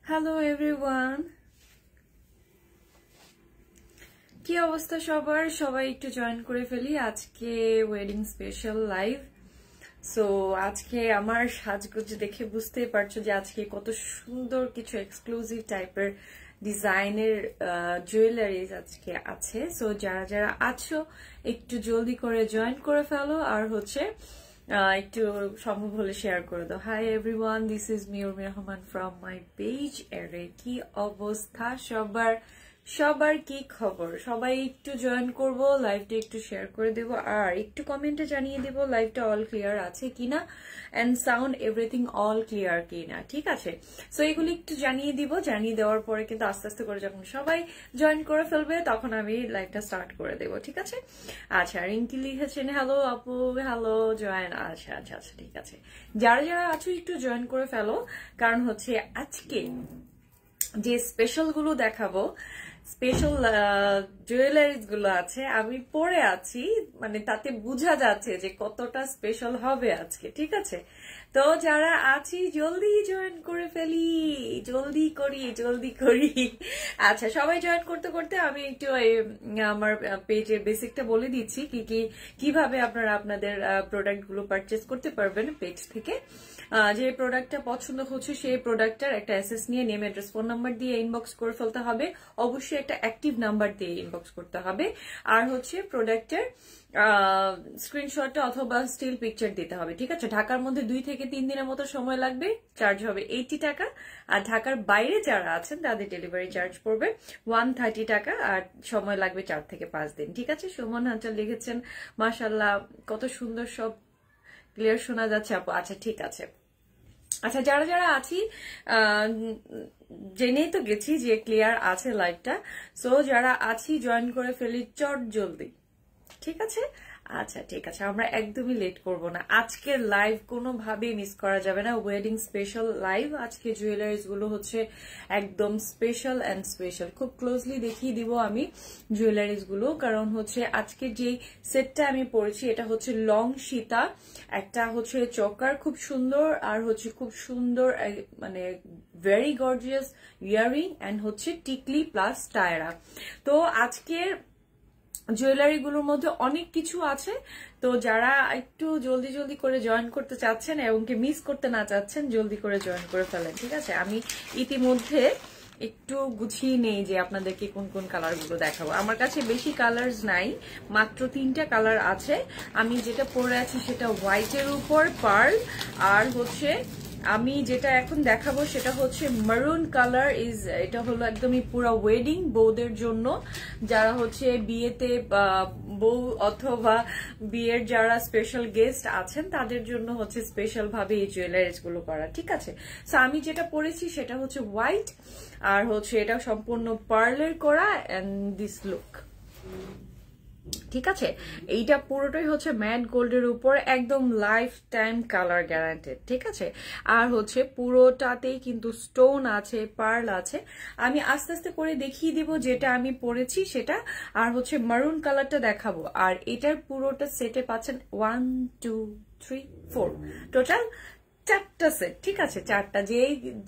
Hello everyone, কি অবস্থা সবার? সবাই একটু জয়েন করে ফেলি আজকে ওয়েডিং স্পেশাল লাইভ। সো আজকে আমার সাজগোজ দেখে বুঝতেই পারছো যে আজকে কত সুন্দর কিছু এক্সক্লুসিভ টাইপের ডিজাইনের জুয়েলারিজ আজকে আছে। সো যারা যারা আছো একটু জলদি করে জয়েন করে ফেলো, আর হচ্ছে একটু সম্ভব হলে শেয়ার করে দাও। Hi everyone, this is me Urmi Rahman from my page. এরে কি অবস্থা সবার? সবার কি খবর? সবাই একটু জয়েন করবো, লাইভটা একটু শেয়ার করে দেবো, আর একটু কমেন্টে জানিয়ে দেবো লাইভটা অল ক্লিয়ার আছে কিনা, and sound everything all clear কিনা, ঠিক আছে? সো এগুলি একটু জানিয়ে দিব। জানিয়ে দেওয়ার পরে কিন্তু আস্তে আস্তে করে যখন সবাই জয়েন করে ফেলবে তখন আমি লাইভটা স্টার্ট করে দেবো, ঠিক আছে? আচ্ছা, রিঙ্কি লিখেছেন হ্যালো আপু, হ্যালো জয়েন। আচ্ছা আচ্ছা আচ্ছা, ঠিক আছে। যারা যারা আছো একটু জয়েন করে ফেলো, কারণ হচ্ছে আজকে যে স্পেশাল গুলো দেখাবো, স্পেশাল জুয়েলারিজ গুলো আছে, আমি পরে আছি, মানে তাতে বোঝা যাচ্ছে যে কতটা স্পেশাল হবে আজকে, ঠিক আছে? তো যারা আছি জলদি জয়েন করে ফেলি, জলদি করি জলদি করি। আচ্ছা, সবাই জয়েন করতে করতে আমি একটু আমার পেজের বেসিকটা বলে দিচ্ছি, কিভাবে আপনারা আপনাদের প্রোডাক্ট গুলো পারচেস করতে পারবেন পেজ থেকে। যে প্রোডাক্টটা পছন্দ হচ্ছে সেই প্রোডাক্টটার একটা অ্যাসেস নিয়ে নেম, অ্যাড্রেস, ফোন নাম্বার দিয়ে ইনবক্স করে ফেলতে হবে। অবশ্যই একটা অ্যাক্টিভ নাম্বার দিয়ে ইনবক্স করতে হবে। আর হচ্ছে প্রোডাক্টের স্ক্রিনশটটা অথবা স্টিল পিকচার দিতে হবে, ঠিক আছে? ঢাকার মধ্যে 2 থেকে 3 দিনের মতো সময় লাগবে। চার্জ হবে 80 টাকা। আর ঢাকার বাইরে যারা আছেন তাদের ডেলিভারি চার্জ পড়বে 130 টাকা, আর সময় লাগবে 4 থেকে 5 দিন, ঠিক আছে? সুমন হান্টার লিখেছেন মাশাআল্লাহ, কত সুন্দর, সব ক্লিয়ার শোনা যাচ্ছে আপু। আচ্ছা, ঠিক আছে। আচ্ছা, যারা যারা আছি জেনেই তো গেছি যে ক্লিয়ার আছে লাইভটা। সো যারা আছি জয়েন করে ফেলি চট জলদি, ঠিক আছে? আচ্ছা, ঠিক আছে, আমরা একদমই লেট করব না। আজকের লাইভ কোনোভাবেই মিস করা যাবে না। Wedding special live. আজকে জুয়েলারিজ গুলো হচ্ছে একদম স্পেশাল এন্ড স্পেশাল। খুব ক্লোজলি দেখিয়ে দিব আমি জুয়েলারিজ গুলো, কারণ হচ্ছে আজকে যে সেটটা আমি পরেছি এটা হচ্ছে লং সীতা, একটা হচ্ছে চকার খুব সুন্দর, আর হচ্ছে খুব সুন্দর মানে ভেরি গর্জিয়াস ইয়াররিং, এন্ড হচ্ছে টিকলি প্লাস টায়রা। তো আজকের জুয়েলারি গুলোর মধ্যে অনেক কিছু আছে। তো যারা একটু জলদি জলদি করে জয়েন করতে চাচ্ছেন এবং কি মিস করতে না চাচ্ছেন, জলদি করে জয়েন করে ফেলেন, ঠিক আছে? আমি ইতিমধ্যে একটু গুছিয়ে নেই যে আপনাদেরকে কোন কোন কালার গুলো দেখাবো। আমার কাছে বেশি কালার্স নাই, মাত্র 3টা কালার আছে। আমি যেটা পরে আছি সেটা হোয়াইটের উপর পার্ল, আর হচ্ছে আমি যেটা এখন দেখাবো সেটা হচ্ছে মারুন কালার। এটা হলো একদমই পুরো ওয়েডিং বউদের জন্য, যারা হচ্ছে বিয়েতে বউ অথবা বিয়ের যারা স্পেশাল গেস্ট আছেন তাদের জন্য হচ্ছে স্পেশাল ভাবে এই জুয়েলারিজ গুলো করা, ঠিক আছে? সো আমি যেটা পরেছি সেটা হচ্ছে হোয়াইট, আর হচ্ছে এটা সম্পূর্ণ পার্লের করা, এন্ড দিস লুক, ঠিক আছে? এইটা পুরোটাই হচ্ছে ম্যাট গোল্ডের উপর, একদম লাইফ টাইম কালার গ্যারান্টেড, ঠিক আছে? আর হচ্ছে পুরোটাতেই কিন্তু স্টোন আছে, পার্ল আছে। আমি আস্তে আস্তে করে দেখিয়ে দিব যেটা আমি পরেছি সেটা, আর হচ্ছে মারুন কালারটা দেখাবো। আর এটার পুরোটা সেটে পাচ্ছেন 1 2 3 4 টোটাল 4টা সেট, ঠিক আছে? 4টা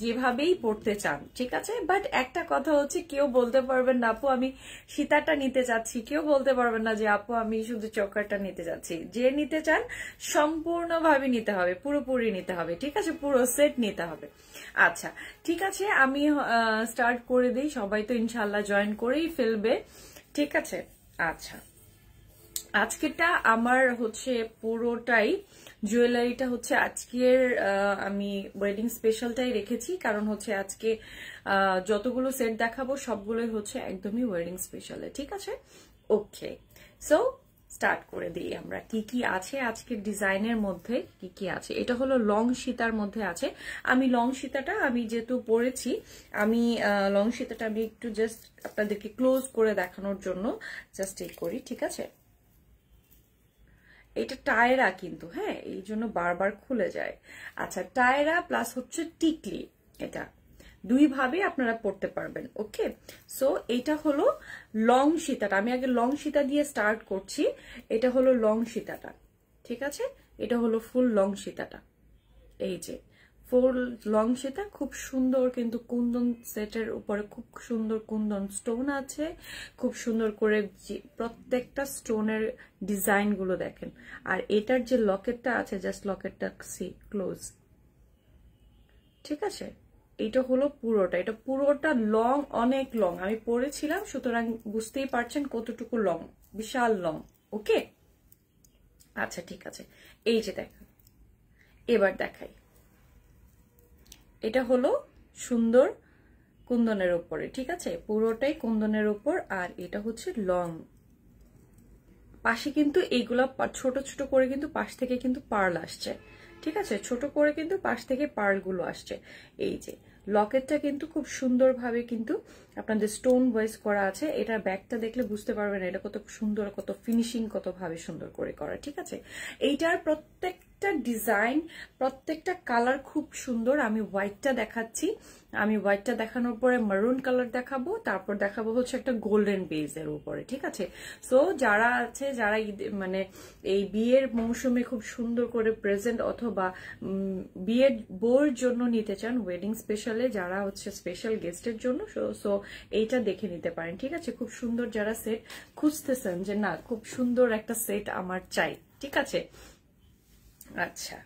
যেভাবেই পড়তে চান, ঠিক আছে? বাট একটা কথা হচ্ছে, কেউ বলতে পারবেন না আপু আমি সীতাটা নিতে চাচ্ছি, কেউ বলতে পারবেন না যে আপু আমি শুধু চক্করটা নিতে চাচ্ছি। যে নিতে চান সম্পূর্ণভাবে নিতে হবে, পুরোপুরি নিতে হবে, ঠিক আছে? পুরো সেট নিতে হবে। আচ্ছা, ঠিক আছে, আমি স্টার্ট করে দিই। সবাই তো ইনশাল্লাহ জয়েন করেই ফেলবে, ঠিক আছে? আচ্ছা, আজকেটা আমার হচ্ছে পুরোটাই জুয়েলারিটা হচ্ছে আজকের আমি ওয়েডিং স্পেশালটাই রেখেছি, কারণ হচ্ছে আজকে যতগুলো সেট দেখাবো সবগুলোই হচ্ছে একদমই ওয়েডিং স্পেশালে, ঠিক আছে? ওকে, সো স্টার্ট করে দিই আমরা কি কি আছে আজকের ডিজাইনের মধ্যে, কি কি আছে। এটা হলো লং সীতার মধ্যে আছে। আমি লং সীতাটা আমি যেহেতু পরেছি, আমি লং সীতাটা আমি একটু জাস্ট আপনাদেরকে ক্লোজ করে দেখানোর জন্য জাস্ট এই করি, ঠিক আছে? এটা টায়রা কিন্তু, হ্যাঁ, এই জন্য বারবার খুলে যায়। আচ্ছা, টায়রা প্লাস হচ্ছে টিকলি, এটা দুই ভাবে আপনারা পড়তে পারবেন। ওকে, সো এটা হলো লং সীতাটা। আমি আগে লং সীতা দিয়ে স্টার্ট করছি। এটা হলো লং সীতাটা, ঠিক আছে? এটা হলো ফুল লং সীতাটা, এই যে ফুল লং সেটা খুব সুন্দর, কিন্তু কুন্দন সেটের উপরে খুব সুন্দর কুন্দন স্টোন আছে, খুব সুন্দর করে প্রত্যেকটা স্টোনের ডিজাইন গুলো দেখেন। আর এটার যে লকেটটা আছে, জাস্ট লকেটটা সি ক্লোজ, ঠিক আছে। এটা হলো পুরোটা, এটা পুরোটা লং, অনেক লং, আমি পরেছিলাম, সুতরাং বুঝতেই পারছেন কতটুকু লং, বিশাল লং। ওকে, আচ্ছা ঠিক আছে। এই যে দেখেন, এবার দেখাই, এটা হলো সুন্দর কুন্দনের উপরে, ঠিক আছে, পুরোটাই কুন্দনের উপর। আর এটা হচ্ছে লং, পাশে কিন্তু এইগুলা ছোট ছোট করে কিন্তু পাশ থেকে কিন্তু পার্ল আসছে, ঠিক আছে, ছোট করে কিন্তু পাশ থেকে পার্ল গুলো আসছে। এই যে লকেটটা কিন্তু খুব সুন্দরভাবে কিন্তু আপনাদের স্টোন ওয়াইজ করা আছে। এটার ব্যাগটা দেখলে বুঝতে পারবেন এটা কত সুন্দর, কত ফিনিশিং, কত ভাবে সুন্দর করে করা, ঠিক আছে। এইটার প্রত্যেকটা ডিজাইন, প্রত্যেকটা কালার খুব সুন্দর। আমি হোয়াইটটা দেখাচ্ছি, আমি হোয়াইটটা দেখানোর পরে মারুন কালার দেখাবো, তারপর দেখাবো হচ্ছে একটা গোল্ডেন বেজের উপরে, ঠিক আছে। সো যারা আছে, যারা মানে এই বিয়ের মৌসুমে খুব সুন্দর করে প্রেজেন্ট অথবা বিয়ের বউর জন্য নিতে চান, ওয়েডিং স্পেশালে যারা হচ্ছে স্পেশাল গেস্টের জন্য, সো এইটা দেখে নিতে পারেন, ঠিক আছে। খুব সুন্দর যারা সেট খুঁজতেছেন যে না খুব সুন্দর একটা সেট আমার চাই, ঠিক আছে। আচ্ছা,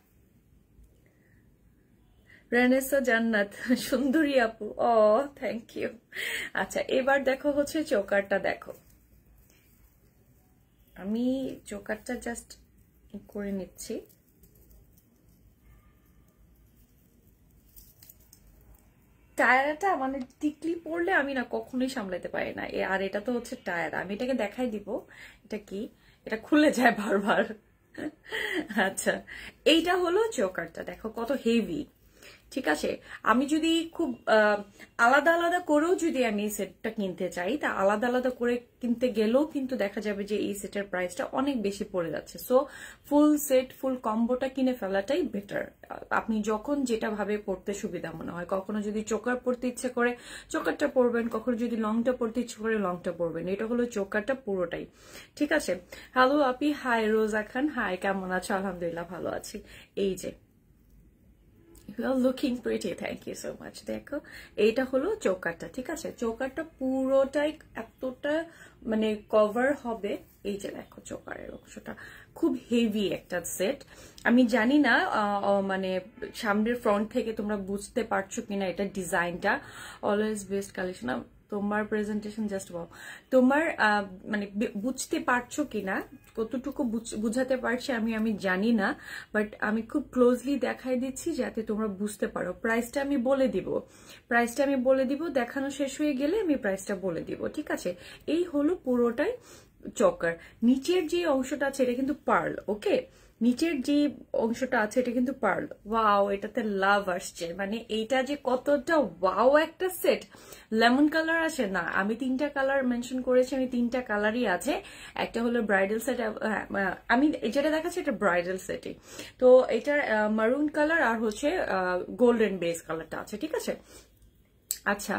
রেনেসা জান্নাত, সুন্দরী আপু, ও থ্যাংক ইউ। আচ্ছা, এবার দেখো হচ্ছে চোকারটা দেখো, আমি চোকারটা জাস্ট করে নিচ্ছি। টায়ারটা মানে টিকলি পড়লে আমি না কখনোই সামলাতে পারি না। আর এটা তো হচ্ছে টায়ার, আমি এটাকে দেখাই দিব এটা কি, এটা খুলে যায় বারবার। আচ্ছা, এইটা হলো চোকারটা, দেখো কত হেভি, ঠিক আছে। আমি যদি খুব আলাদা আলাদা করেও যদি আমি এই সেটটা কিনতে চাই, তা আলাদা আলাদা করে কিনতে গেলেও কিন্তু দেখা যাবে যে এই সেটের প্রাইসটা অনেক বেশি পড়ে যাচ্ছে। সো ফুল সেট, ফুল কম্বোটা কিনে ফেলাটাই বেটার। আপনি যখন যেটা ভাবে পড়তে সুবিধা মনে হয়, কখনো যদি চোকার পড়তে ইচ্ছে করে চোকারটা পরবেন, কখনো যদি লংটা পড়তে ইচ্ছে করে লংটা পরবেন। এটা হলো চোকারটা পুরোটাই, ঠিক আছে। হ্যালো আপি, হাই রোজা খান, হাই, কেমন আছো? আলহামদুলিল্লাহ ভালো আছি। এই যে You are looking pretty, thank you so much. দেখো এইটা হলো চৌকারটা, ঠিক আছে। চৌকারটা পুরোটাই এতটা মানে কভার হবে। এই যে দেখো চৌকারের অংশটা খুব হেভি একটা সেট। আমি জানি না মানে সামনের ফ্রন্ট থেকে তোমরা বুঝতে পারছো কিনা এটা ডিজাইনটা। অলওয়েজ বেস্ট কালেকশন, তোমার প্রেজেন্টেশন জাস্ট ওয়াও। তোমার মানে বুঝতে পারছো কিনা, কতটুকু বুঝাতে পারছি আমি জানি না, বাট আমি খুব ক্লোজলি দেখাই দিচ্ছি যাতে তোমরা বুঝতে পারো। প্রাইসটা আমি বলে দিব, দেখানো শেষ হয়ে গেলে আমি প্রাইসটা বলে দিব, ঠিক আছে। এই হলো পুরোটাই চকার। নিচের যে অংশটা আছে এটা কিন্তু পার্ল, ওকে, নিচের যে অংশটা আছে এটা কিন্তু পার্ল। ওয়াও, এটাতে লাভ আসছে, মানে এইটা যে কতটা ওয়াও একটা সেট। লেমন কালার আছে না, আমি 3টা কালার মেনশন করেছি, আমি 3টা কালারই আছে। একটা হলো ব্রাইডাল সেট, আমি যেটা দেখাচ্ছি এটা ব্রাইডাল সেটই। তো এটার মারুন কালার আর হচ্ছে গোল্ডেন বেস কালারটা আছে, ঠিক আছে। আচ্ছা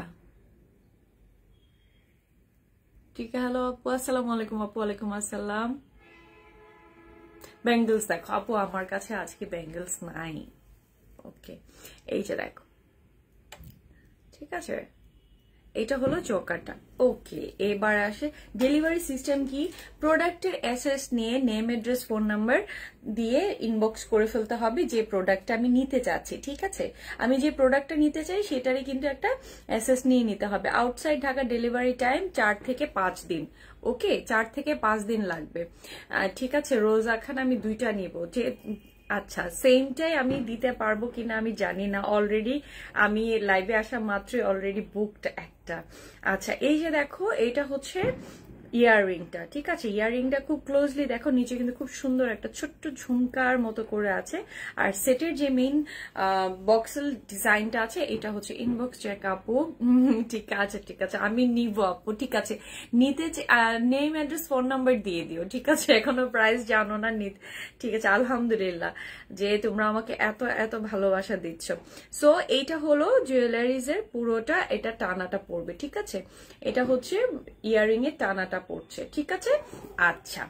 ঠিক আছে, হ্যালো আপু, আসসালামু আলাইকুম আপু। ওয়ালাইকুম আসসালাম। ব্যাঙ্গেলস দেখো আপু, আমার কাছে আজকে ব্যাঙ্গেলস নাই, ওকে। এই যে দেখো, ঠিক আছে, এটা হলো চোকারটা, ওকে। এবার আসে ডেলিভারি সিস্টেম কি, প্রোডাক্টের অ্যাসেস নিয়ে নেম, অ্যাড্রেস, ফোন নাম্বার দিয়ে ইনবক্স করে ফেলতে হবে যে প্রোডাক্টটা আমি নিতে চাচ্ছি, ঠিক আছে। আমি যে প্রোডাক্টটা নিতে চাই সেটারই কিন্তু একটা অ্যাসেস নিয়ে নিতে হবে। আউটসাইড ঢাকা ডেলিভারি টাইম 4 থেকে 5 দিন, ওকে, 4 থেকে 5 দিন লাগবে, ঠিক আছে। রোজা খান, আমি 2টা নিব, যে আচ্ছা সেমটাই আমি দিতে পারবো কিনা আমি জানি না, অলরেডি আমি লাইভে আসা মাত্রই অলরেডি বুকড একটা। আচ্ছা, এই যে দেখো এটা হচ্ছে ইয়াররিংটা, ঠিক আছে। ইয়াররিংটা খুব ক্লোজলি দেখো, নিচে কিন্তু খুব সুন্দর একটা ছোট্ট ঝুমকার মতো করে আছে। আর সেটের যে মেইন বক্সেল ডিজাইনটা আছে এটা হচ্ছে ইনবক্স চেক আপু, ঠিক আছে ঠিক আছে, আমি নিব আপু, ঠিক আছে। নিতে নেম, অ্যাড্রেস, ফোন নাম্বার দিয়ে দিও, ঠিক আছে। এখনো প্রাইস জানো না, ঠিক আছে। আলহামদুলিল্লাহ যে তোমরা আমাকে এত এত ভালোবাসা দিচ্ছ। সো এইটা হলো জুয়েলারিজ এর পুরোটা, এটা টানাটা পড়বে, ঠিক আছে। এটা হচ্ছে ইয়াররিং এর টানাটা পড়ছে, ঠিক আছে। আচ্ছা,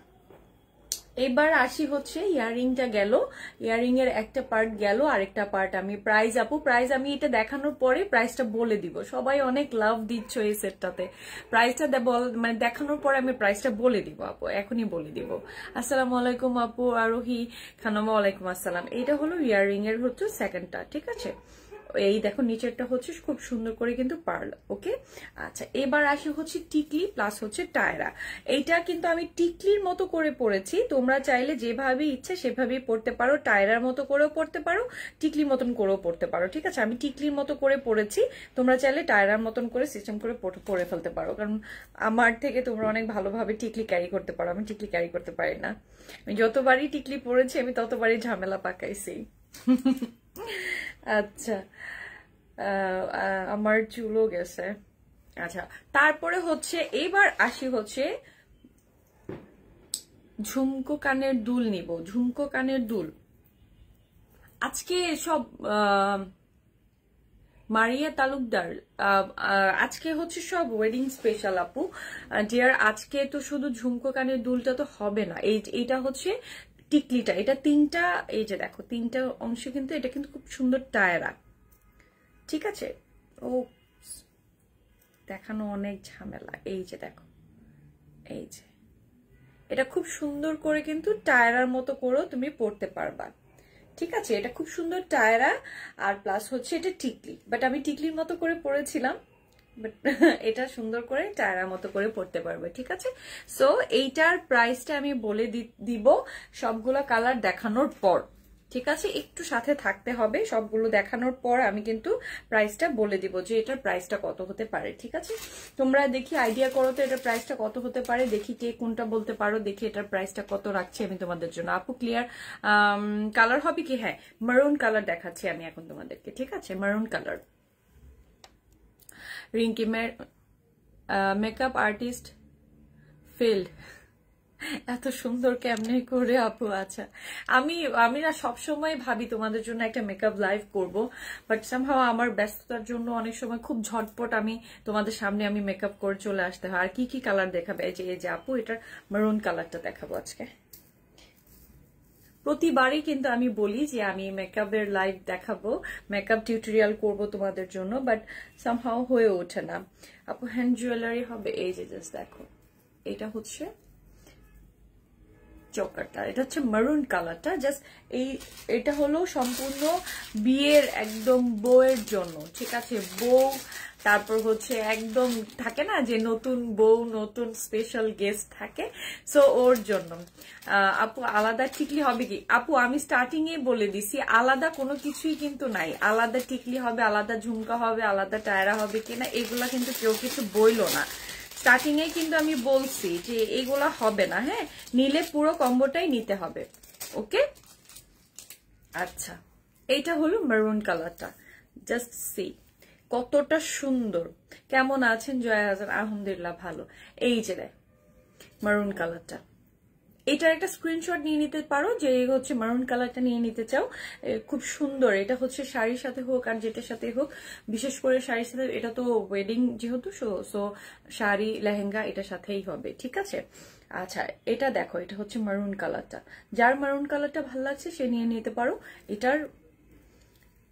এবার আসি হচ্ছে ইয়াররিংটা গেল, ইয়াররিং এর একটা পার্ট গেল, আরেকটা পার্ট আমি প্রাইস আপু প্রাইস আমি এটা দেখানোর পরে প্রাইসটা বলে দিব। সবাই অনেক লাভ দিচ্ছ এই সেটটাতে, প্রাইসটা মানে দেখানোর পরে আমি প্রাইসটা বলে দিব আপু, এখনই বলে দিব। আসসালামু আলাইকুম আপু আরোহী খানম, ওয়ালাইকুম আসসালাম। এইটা হলো ইয়াররিং এর হচ্ছে সেকেন্ডটা, ঠিক আছে। এই দেখো নিচেরটা হচ্ছে খুব সুন্দর করে কিন্তু পার্ল, ওকে। আচ্ছা এবার আসি হচ্ছে টিকলি প্লাস হচ্ছে টায়রা। এইটা কিন্তু আমি টিকলির মতো করে পরেছি, তোমরা চাইলে যেভাবে ইচ্ছে সেভাবেই পরতে পারো, টায়রার মতো করেও পরতে পারো, টিকলির মতন করেও পরতে পারো, ঠিক আছে। আমি টিকলির মতো করে পরেছি, তোমরা চাইলে টায়রার মতন করে সিস্টেম করে পরে ফেলতে পারো, কারণ আমার থেকে তোমরা অনেক ভালোভাবে টিকলি ক্যারি করতে পারো, আমি টিকলি ক্যারি করতে পারি না। আমি যতবারই টিকলি পরেছি আমি ততবারই ঝামেলা পাকাইছি। আচ্ছা আমার চুলও গেছে। আচ্ছা তারপরে হচ্ছে এবার আসি হচ্ছে ঝুমকো কানের দুল নিব, ঝুমকো কানের দুল। আজকে সব মারিয়া তালুকদার আজকে হচ্ছে সব ওয়েডিং স্পেশাল আপু ডিয়ার। আজকে তো শুধু ঝুমকো কানের দুলটা তো হবে না, এইটা হচ্ছে টিকলিটা, এটা তিনটা, এই যে দেখো তিনটা অংশ, কিন্তু এটা কিন্তু খুব সুন্দর টায়রা, ঠিক আছে। ও দেখানো অনেক ঝামেলা, এই যে দেখো, এই যে এটা খুব সুন্দর করে কিন্তু টায়রার মতো করেও তুমি পরতে পারবা, ঠিক আছে। এটা খুব সুন্দর টায়রা, আর প্লাস হচ্ছে এটা টিকলি, বাট আমি টিকলির মতো করে পরেছিলাম, বাট এটা সুন্দর করে টায়রার মতো করে পরতে পারবে, ঠিক আছে। সো এইটার প্রাইসটা আমি বলে দিব সবগুলো কালার দেখানোর পর, ঠিক আছে। একটু সাথে থাকতে হবে, সবগুলো দেখানোর পর আমি কিন্তু প্রাইসটা বলে দিব যে এটার প্রাইসটা কত হতে পারে, ঠিক আছে। তোমরা দেখি আইডিয়া করো তো এটার প্রাইসটা কত হতে পারে, দেখি কে কোনটা বলতে পারো, দেখি এটার প্রাইসটা কত রাখছি আমি তোমাদের জন্য। আপু ক্লিয়ার কালার হবে কি? হ্যাঁ মারুন কালার দেখাচ্ছি আমি এখন তোমাদেরকে, ঠিক আছে। মারুন colour, Rinki makeup artist field, এত সুন্দর কেমনে করে আপু? আচ্ছা আমি না সবসময় ভাবি তোমাদের জন্য একটা মেকআপ লাইভ করব, বাট সামহাও আমার ব্যস্ততার জন্য অনেক সময় খুব ঝটপট আমি তোমাদের সামনে আমি মেকআপ করে চলে আসতে হয়। আর কি কি কালার দেখাবে? এই যে আপু এটার মারুন কালারটা দেখাবো আজকে। প্রতিবারই কিন্তু আমি বলি যে আমি মেকআপের লাইভ দেখাবো, মেকআপ টিউটোরিয়াল করব তোমাদের জন্য, বাট সামহাও হয়ে ওঠে না। আপু হ্যান্ড জুয়েলারি হবে, এই যে জাস্ট দেখো, এটা হচ্ছে চোকারটা, এটা হচ্ছে মারুন কালারটা, জাস্ট এটা হলো সম্পূর্ণ বিয়ের একদম বউয়ের জন্য, ঠিক আছে। বউ তারপর হচ্ছে একদম থাকে না যে নতুন বউ নতুন স্পেশাল গেস্ট থাকে, সো ওর জন্য। আপু আলাদা টিকলি হবে কি? আপু আমি স্টার্টিং এ বলে দিছি আলাদা কোনো কিছুই কিন্তু নাই, আলাদা টিকলি হবে, আলাদা ঝুমকা হবে, আলাদা টায়রা হবে কিনা এগুলা কিন্তু কেউ কিছু বইলো না। স্টার্টিং এ কিন্তু আমি বলছি যে এগুলা হবে না, হ্যাঁ নিলে পুরো কম্বোটাই নিতে হবে, ওকে। আচ্ছা এইটা হলো মেরুন কালারটা, জাস্ট সি কতটা সুন্দর। কেমন আছেন জয়া হাসান? আলহামদুলিল্লাহ ভালো। এই যে মেরুন কালারটা, এটার একটা স্ক্রিনশট নিয়ে নিতে পারো যে হচ্ছে মারুন কালারটা নিয়ে নিতে চাও, খুব সুন্দর। এটা হচ্ছে শাড়ির সাথে হোক আর যেটার সাথে হোক, বিশেষ করে শাড়ির সাথে, এটা তো ওয়েডিং যেহেতু, সো শাড়ি লেহেঙ্গা এটার সাথেই হবে, ঠিক আছে। আচ্ছা এটা দেখো, এটা হচ্ছে মারুন কালারটা, যার মারুন কালারটা ভালো লাগছে সে নিয়ে নিতে পারো। এটার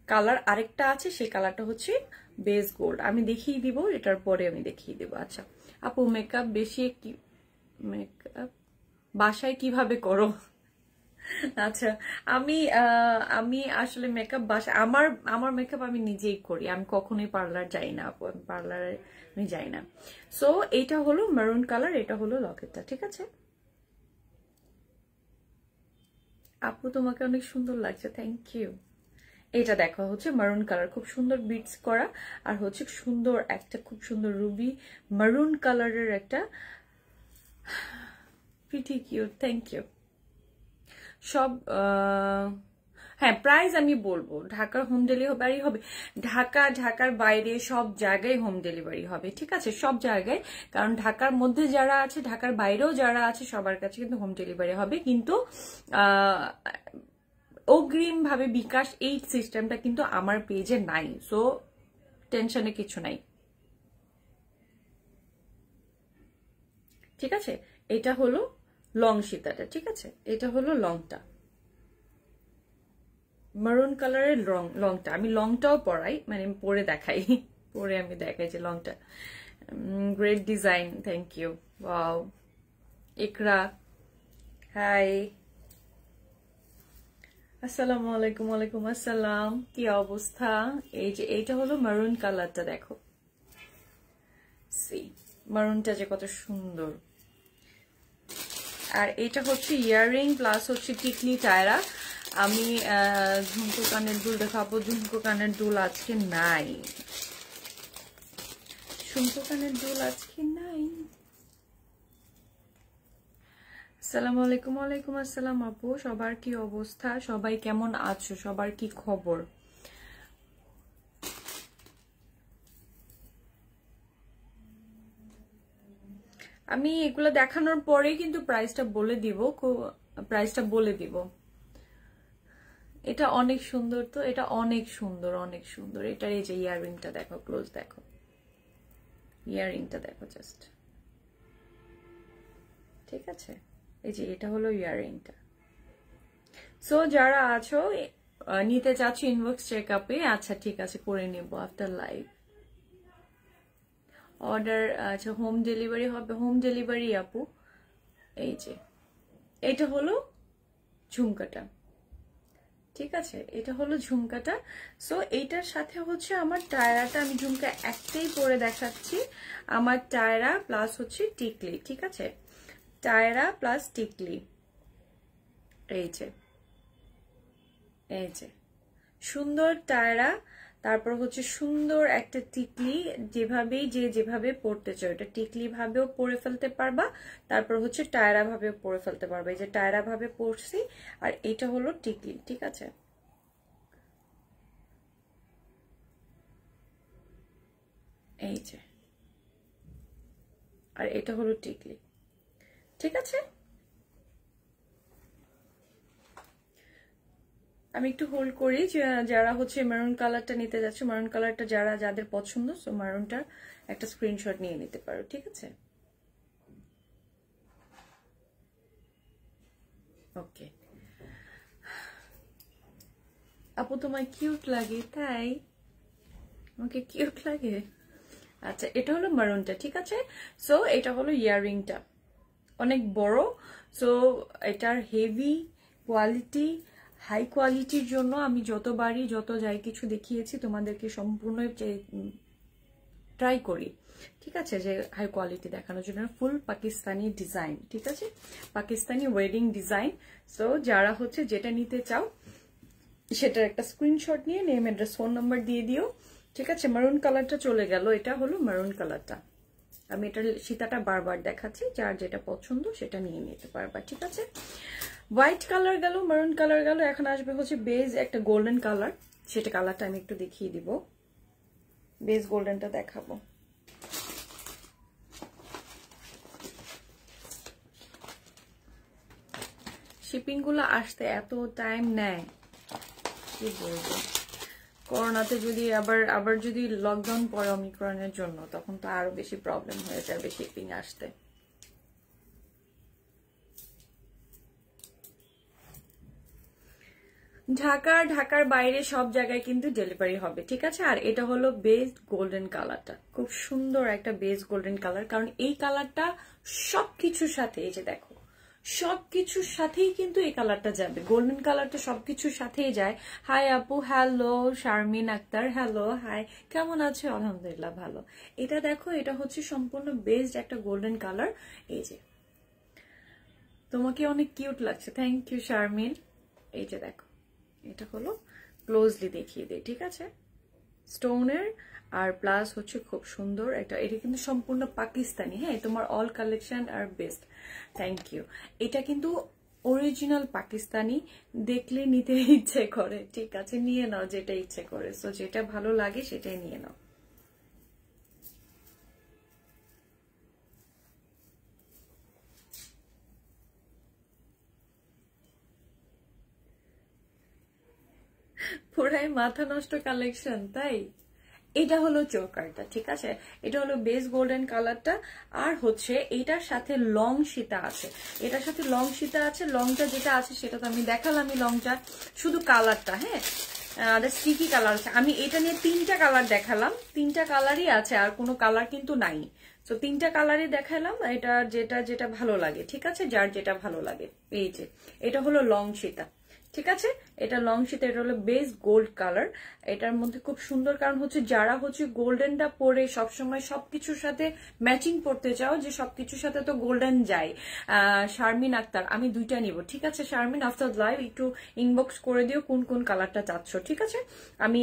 কালার আরেকটা আছে, সেই কালারটা হচ্ছে বেস গোল্ড, আমি দেখিয়ে দিব এটার পরে আমি দেখিয়ে দিব। আচ্ছা আপু মেকআপ বেশি কি মেকআপ বাসায় কিভাবে করো? আচ্ছা আমি আসলে মেকআপ বাসায় আমার মেকআপ আমি নিজেই করি, আমি কখনোই পার্লার যাই না আপু, আমি পার্লারে আমি যাই না। সো এইটা হলো মেরুন কালার, এটা হলো লকেটটা, ঠিক আছে। আপু তোমাকে অনেক সুন্দর লাগছে, থ্যাংক ইউ। এটা দেখো হচ্ছে মারুন কালার, খুব সুন্দর বিটস করা, আর হচ্ছে সুন্দর একটা খুব সুন্দর রুবি মারুন কালারের একটা, প্রিটি কিউট, থ্যাংক ইউ। সব হ্যাঁ প্রাইস আমি বলবো, ঢাকার হোম ডেলিভারি হবে, ঢাকার বাইরে সব জায়গায় হোম ডেলিভারি হবে, ঠিক আছে, সব জায়গায়। কারণ ঢাকার মধ্যে যারা আছে, ঢাকার বাইরেও যারা আছে, সবার কাছে কিন্তু হোম ডেলিভারি হবে, কিন্তু অগ্রিম ভাবে বিকাশ এই সিস্টেমটা কিন্তু আমার পেজে নাই, সো টেনশনে কিছু নাই, ঠিক আছে। এটা হলো লং সীতাটা, ঠিক আছে? এটা হলো লংটা, মারুন কালারের লংটা। আমি লংটাও পরাই, মানে আমি পরে দেখাই, পরে আমি দেখাই যে লংটা। Great design, thank you. Wow, Iqra hi, আসসালামু আলাইকুম। ওয়ালাইকুম আসসালাম, কি অবস্থা? এই যে এইটা হলো মারুন কালারটা, দেখো সি মারুনটা যে কত সুন্দর। আর এটা হচ্ছে ইয়াররিং প্লাস হচ্ছে টিকলি টায়রা। আমি ঝুমকো কানের দুল দেখাবো। ঝুমকো কানের দুল আজকে নাই, ঝুমকো কানের দুল আজকে নাই। আসসালামু আলাইকুম। ওয়ালাইকুম আসসালাম আপু, সবার কি অবস্থা? সবাই কেমন আছো? সবার কি খবর? আমি এগুলো দেখানোর পরে কিন্তু প্রাইসটা বলে দিব, প্রাইসটা বলে দিব। এটা অনেক সুন্দর, তো এটা অনেক সুন্দর, অনেক সুন্দর। এটার এই যে ইয়াররিংটা দেখো, ক্লোজ দেখো, ইয়াররিংটা দেখো জাস্ট, ঠিক আছে? এই যে এটা হলো ইয়াররিংটা। সো যারা আছো নিতে চাচ্ছ ইনবক্স চেকআপে, আচ্ছা ঠিক আছে, করে নেব আফটার লাইভ। অর্ডার, আচ্ছা হোম ডেলিভারি হবে? হোম ডেলিভারি আপু। এই যে এটা হলো ঝুমকাটা, ঠিক আছে? এটা হলো ঝুমকাটা। সো এইটার সাথে হচ্ছে আমার টায়রাটা, আমি ঝুমকা একটাই পরে দেখাচ্ছি। আমার টায়রা প্লাস হচ্ছে টিকলি, ঠিক আছে? টায়রা প্লাস টিকলি, এই যে এই যে সুন্দর টায়রা, তারপর হচ্ছে সুন্দর একটা টিকলি। যেভাবেই যেভাবে পরতে চাও, এটা টিকলি ভাবেও পরে ফেলতে পারবা, তারপর হচ্ছে টায়রা ভাবেও পরে ফেলতে পারবা। এই যে টায়রা ভাবে পরছি, আর এটা হলো টিকলি, ঠিক আছে? এই যে, আর এটা হলো টিকলি, ঠিক আছে? আমি একটু হোল্ড করি, যারা হচ্ছে মেরুন কালারটা নিতে যাচ্ছে, মেরুন কালারটা যাদের পছন্দ, সো মেরুনটা একটা স্ক্রিনশট নিয়ে নিতে পারো, ঠিক আছে? ওকে আপু, তোমায় কিউট লাগে তাই? আমাকে কিউট লাগে? আচ্ছা, এটা হলো মারুনটা, ঠিক আছে? সো এটা হলো ইয়াররিংটা, অনেক বড়। সো এটার হেভি কোয়ালিটি, হাই কোয়ালিটির জন্য আমি যতবারই যত যাই কিছু দেখিয়েছি তোমাদেরকে সম্পূর্ণ ট্রাই করি, ঠিক আছে, যে হাই কোয়ালিটি দেখানোর জন্য। ফুল পাকিস্তানি ডিজাইন, ঠিক আছে? Pakistani wedding design. সো যারা হচ্ছে যেটা নিতে চাও সেটার একটা স্ক্রিনশট নিয়ে নেম, অ্যাড্রেস, ফোন নাম্বার দিয়ে দিও, ঠিক আছে? মারুন কালারটা চলে গেল, এটা হলো মারুন কালারটা। আমি এটা সীতাটা বারবার দেখাচ্ছি, যার যেটা পছন্দ সেটা নিয়ে নিতে পারবা, ঠিক আছে? হোয়াইট কালার গেল, মারুন কালার গেল, এখন আসবে হচ্ছে বেজ একটা গোল্ডেন কালার। সেটা কালারটা আমি একটু দেখিয়ে দিব, বেজ গোল্ডেনটা দেখাবো। শিপিং গুলো আসতে এত টাইম নেয়, কি বলবো। করোনাতে যদি আবার যদি লকডাউন পড়ে অমিক্রনের জন্য, তখন তো আরো বেশি প্রবলেম হয়ে যাবে শিপিং আসতে। ঢাকার বাইরে সব জায়গায় কিন্তু ডেলিভারি হবে, ঠিক আছে? আর এটা হলো বেস্ট গোল্ডেন কালারটা, খুব সুন্দর একটা বেস্ট গোল্ডেন কালার, কারণ এই কালারটা সবকিছুর সাথে, এই যে দেখো, সবকিছুর সাথেই কিন্তু এই কালারটা যাবে। গোল্ডেন কালারটা সবকিছুর সাথেই যায়। হাই আপু, hello. Sharmin Akter, hello, hi, কেমন আছে? আলহামদুলিল্লাহ ভালো। এটা দেখো, এটা হচ্ছে সম্পূর্ণ বেস্ট একটা গোল্ডেন কালার। এই যে তোমাকে অনেক কিউট লাগছে, থ্যাংক ইউ শারমিন। এই যে দেখো, এটা হলো ক্লোজলি দেখিয়ে দিই, ঠিক আছে? স্টোনের আর প্লাস হচ্ছে খুব সুন্দর একটা, এটা কিন্তু সম্পূর্ণ পাকিস্তানি। হ্যাঁ, তোমার অল কালেকশন আর বেস্ট, থ্যাংক ইউ। এটা কিন্তু অরিজিনাল পাকিস্তানি, দেখলে নিতে ইচ্ছে করে, ঠিক আছে? নিয়ে নাও যেটা ইচ্ছে করে, সো যেটা ভালো লাগে সেটাই নিয়ে নাও। পুরাই মাথা নষ্ট কালেকশন, তাই? এটা হলো চোকারটা, ঠিক আছে? এটা হলো বেস গোল্ডেন কালারটা। আর হচ্ছে এটার সাথে লং সীতা আছে, এটার সাথে লং সীতা আছে। লংটা যেটা আছে সেটা তো আমি দেখালামই, লংটা শুধু কালারটা, হ্যাঁ স্টিকি কালার আছে। আমি এটা নিয়ে 3টা কালার দেখালাম, 3টা কালারই আছে, আর কোনো কালার কিন্তু নাই। তো 3টা কালারই দেখালাম, এটা যেটা যেটা ভালো লাগে, ঠিক আছে? যার যেটা ভালো লাগে। এই যে এটা হলো লং সীতা, ঠিক আছে? এটা লং সীতা, এটা হলো বেস গোল্ড কালার। এটার মধ্যে খুব সুন্দর, কারণ হচ্ছে যারা হচ্ছে গোল্ডেনটা পরে সবসময় সবকিছুর সাথে ম্যাচিং করতে চাও, যে সবকিছুর সাথে তো গোল্ডেন যায়। শারমিন আক্তার, আমি 2টা নিব, ঠিক আছে? শারমিন আফতার লাইভ একটু ইনবক্স করে দিও কোন কোন কালারটা চাচ্ছ, ঠিক আছে? আমি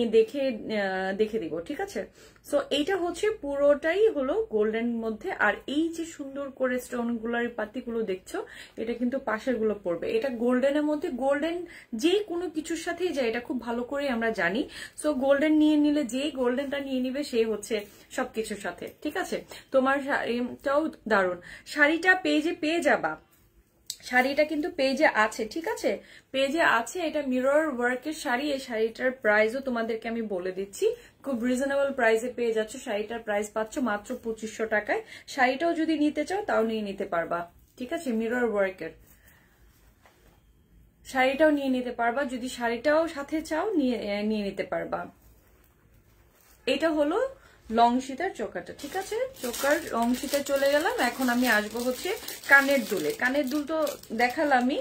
দেখে দিব, ঠিক আছে? সো এইটা হচ্ছে পুরোটাই হলো গোল্ডেন মধ্যে। আর এই যে সুন্দর করে স্টোন গুলার পাতিগুলো দেখছো, এটা কিন্তু পাশের গুলো পড়বে। এটা গোল্ডেনের মধ্যে, গোল্ডেন যে কোনো কিছুর সাথেই যায়, এটা খুব ভালো করে আমরা জানি। সো গোল্ডেন নিয়ে নিলে, যে গোল্ডেনটা নিয়ে নিবে সে হচ্ছে সবকিছুর সাথে, ঠিক আছে? তোমার শাড়িটাও দারুণ, শাড়িটা পেজে পেয়ে যাবা, শাড়িটা কিন্তু পেজে আছে, ঠিক আছে? পেজে আছে। এটা মিরর ওয়ার্কের শাড়ি। এই শাড়িটার প্রাইসও তোমাদেরকে আমি বলে দিচ্ছি, খুব রিজনেবল প্রাইসে পেয়ে যাচ্ছ। শাড়িটার প্রাইস পাচ্ছ মাত্র 2500 টাকায়। শাড়িটাও যদি নিতে চাও তাও নিয়ে নিতে পারবা, ঠিক আছে? মিরর ওয়ার্কের শাড়িটাও নিয়ে নিতে পারবা, যদি শাড়িটাও সাথে চাও নিয়ে নিতে পারবা। এটা হলো লং সীতার চোকারটা, ঠিক আছে? চোকার লং সীতা চলে গেলাম। এখন আমি আসবো হচ্ছে কানের দুলে। কানের দুল তো দেখালামই,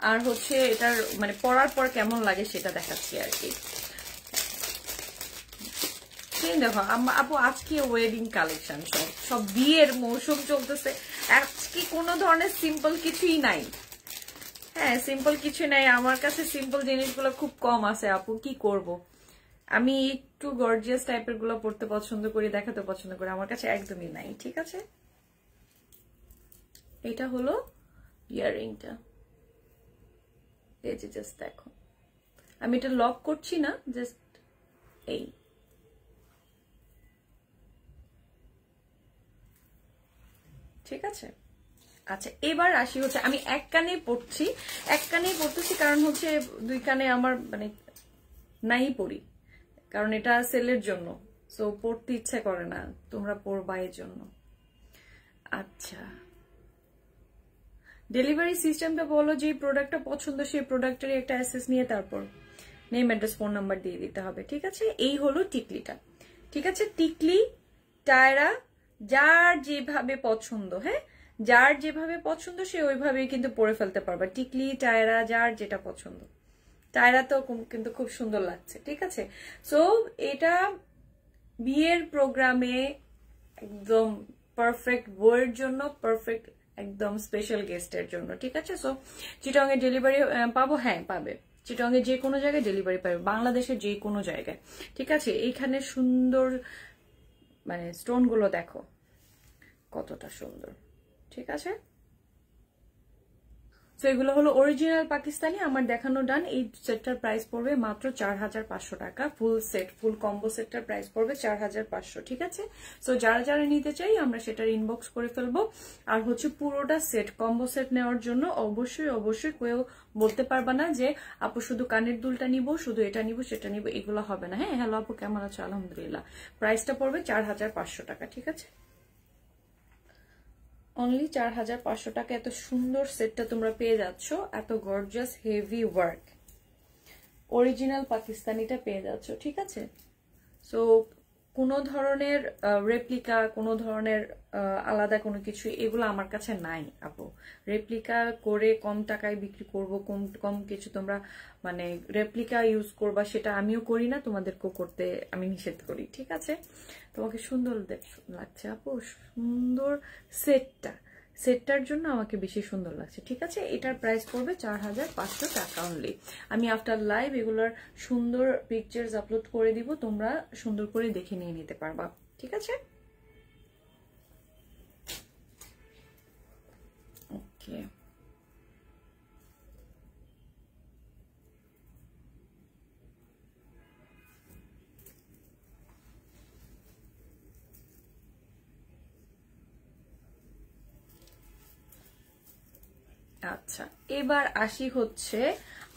আর হচ্ছে এটার মানে পরার পর কেমন লাগে সেটা দেখাচ্ছি আর কি। দেখো আপু, আজকে ওয়েডিং কালেকশন, সব বিয়ের মৌসুম চলতেছে। আজকে কোনো ধরনের সিম্পল কিছুই নাই, হ্যাঁ সিম্পল কিছু নাই। আমার কাছে সিম্পল জিনিসগুলো খুব কম আছে আপু, কি করব? আমি একটু গর্জিয়াস টাইপের গুলো পড়তে পছন্দ করি, দেখাতে পছন্দ করি, আমার কাছে একদমই নাই, ঠিক আছে? এটা হলো ইয়াররিংটা, এই যে জাস্ট দেখো, আমি এটা লক করছি না, জাস্ট এই ঠিক আছে। আচ্ছা এবার আসি হচ্ছে, আমি এক কানেই পড়তেছি, কারণ হচ্ছে 2 কানে আমার মানে নাই পড়ি, কারণ এটা সেলের জন্য, সো পড়তে ইচ্ছা করে না, তোমরা পড়বা এর জন্য। আচ্ছা ডেলিভারি সিস্টেমটা বলো, যে প্রোডাক্টটা পছন্দ সেই প্রোডাক্টেরই একটা অ্যাসেস নিয়ে তারপর নেম অ্যাড্রেস ফোন নাম্বার দিয়ে দিতে হবে, ঠিক আছে? এই হলো টিকলিটা, ঠিক আছে? টিকলি টায়রা যার যেভাবে পছন্দ, হ্যাঁ যার যেভাবে পছন্দ সে ওইভাবেই কিন্তু পরে ফেলতে পারবে। টিকলি টায়রা যার যেটা পছন্দ। টায়রা তো কিন্তু খুব সুন্দর লাগছে, ঠিক আছে? সো এটা বিয়ের প্রোগ্রামে একদম পারফেক্ট, বউয়ের জন্য পারফেক্ট, একদম স্পেশাল গেস্টের জন্য, ঠিক আছে? সো চিটং এ ডেলিভারি পাবো, হ্যাঁ পাবে, চিটং এ যে কোনো জায়গায় ডেলিভারি পাবে, বাংলাদেশের যে কোনো জায়গায়, ঠিক আছে? এইখানে সুন্দর মানে স্টোন গুলো দেখো কতটা সুন্দর, ঠিক আছে? তো এগুলো হলো অরিজিনাল পাকিস্তানি। আমার দেখানো ডান। এই সেটটার প্রাইস পড়বে মাত্র 4500 টাকা। ফুল সেট, ফুল কম্বো সেটটার প্রাইস পড়বে 4500, ঠিক আছে? সো যারা যারা নিতে চাই আমরা সেটার ইনবক্স করে ফেলবো। আর হচ্ছে পুরোটা সেট, কম্বো সেট নেওয়ার জন্য অবশ্যই কেউ বলতে পারবা না যে আপু শুধু কানের দুলটা নিব, শুধু এটা নিব সেটা নিব, এগুলো হবে না। হ্যাঁ হ্যালো আপু, কেমন আছো? আলহামদুলিল্লাহ। প্রাইসটা পড়বে 4500 টাকা, ঠিক আছে? অনলি 4500 টাকা এত সুন্দর সেটটা তোমরা পেয়ে যাচ্ছ, এত গর্জিয়াস হেভি ওয়ার্ক অরিজিনাল পাকিস্তানিটা পেয়ে যাচ্ছ, ঠিক আছে? সো কোনো ধরনের রেপ্লিকা, কোনো ধরনের আলাদা কোনো কিছু এগুলো আমার কাছে নাই আপু। রেপ্লিকা করে কম টাকায় বিক্রি করব, কম কিছু তোমরা মানে রেপ্লিকা ইউজ করবা, সেটা আমিও করি না, তোমাদেরকেও করতে আমি নিষেধ করি, ঠিক আছে? তোমাকে সুন্দর লাগছে আপু, সুন্দর সেটটার জন্য আমাকে বেশি সুন্দর লাগছে, ঠিক আছে? এটার প্রাইস পড়বে 4500 টাকা অনলি। আমি আফটার লাইভ এগুলোর সুন্দর পিকচার্স আপলোড করে দিব, তোমরা সুন্দর করে দেখে নিয়ে নিতে পারবা, ঠিক আছে? ওকে আচ্ছা এবার আসি হচ্ছে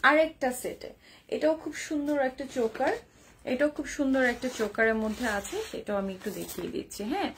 আরেকটা সেটে। এটাও খুব সুন্দর একটা চোকার, এটাও খুব সুন্দর একটা চোকারের মধ্যে আছে, সেটাও আমি একটু দেখিয়ে দিচ্ছি। হ্যাঁ,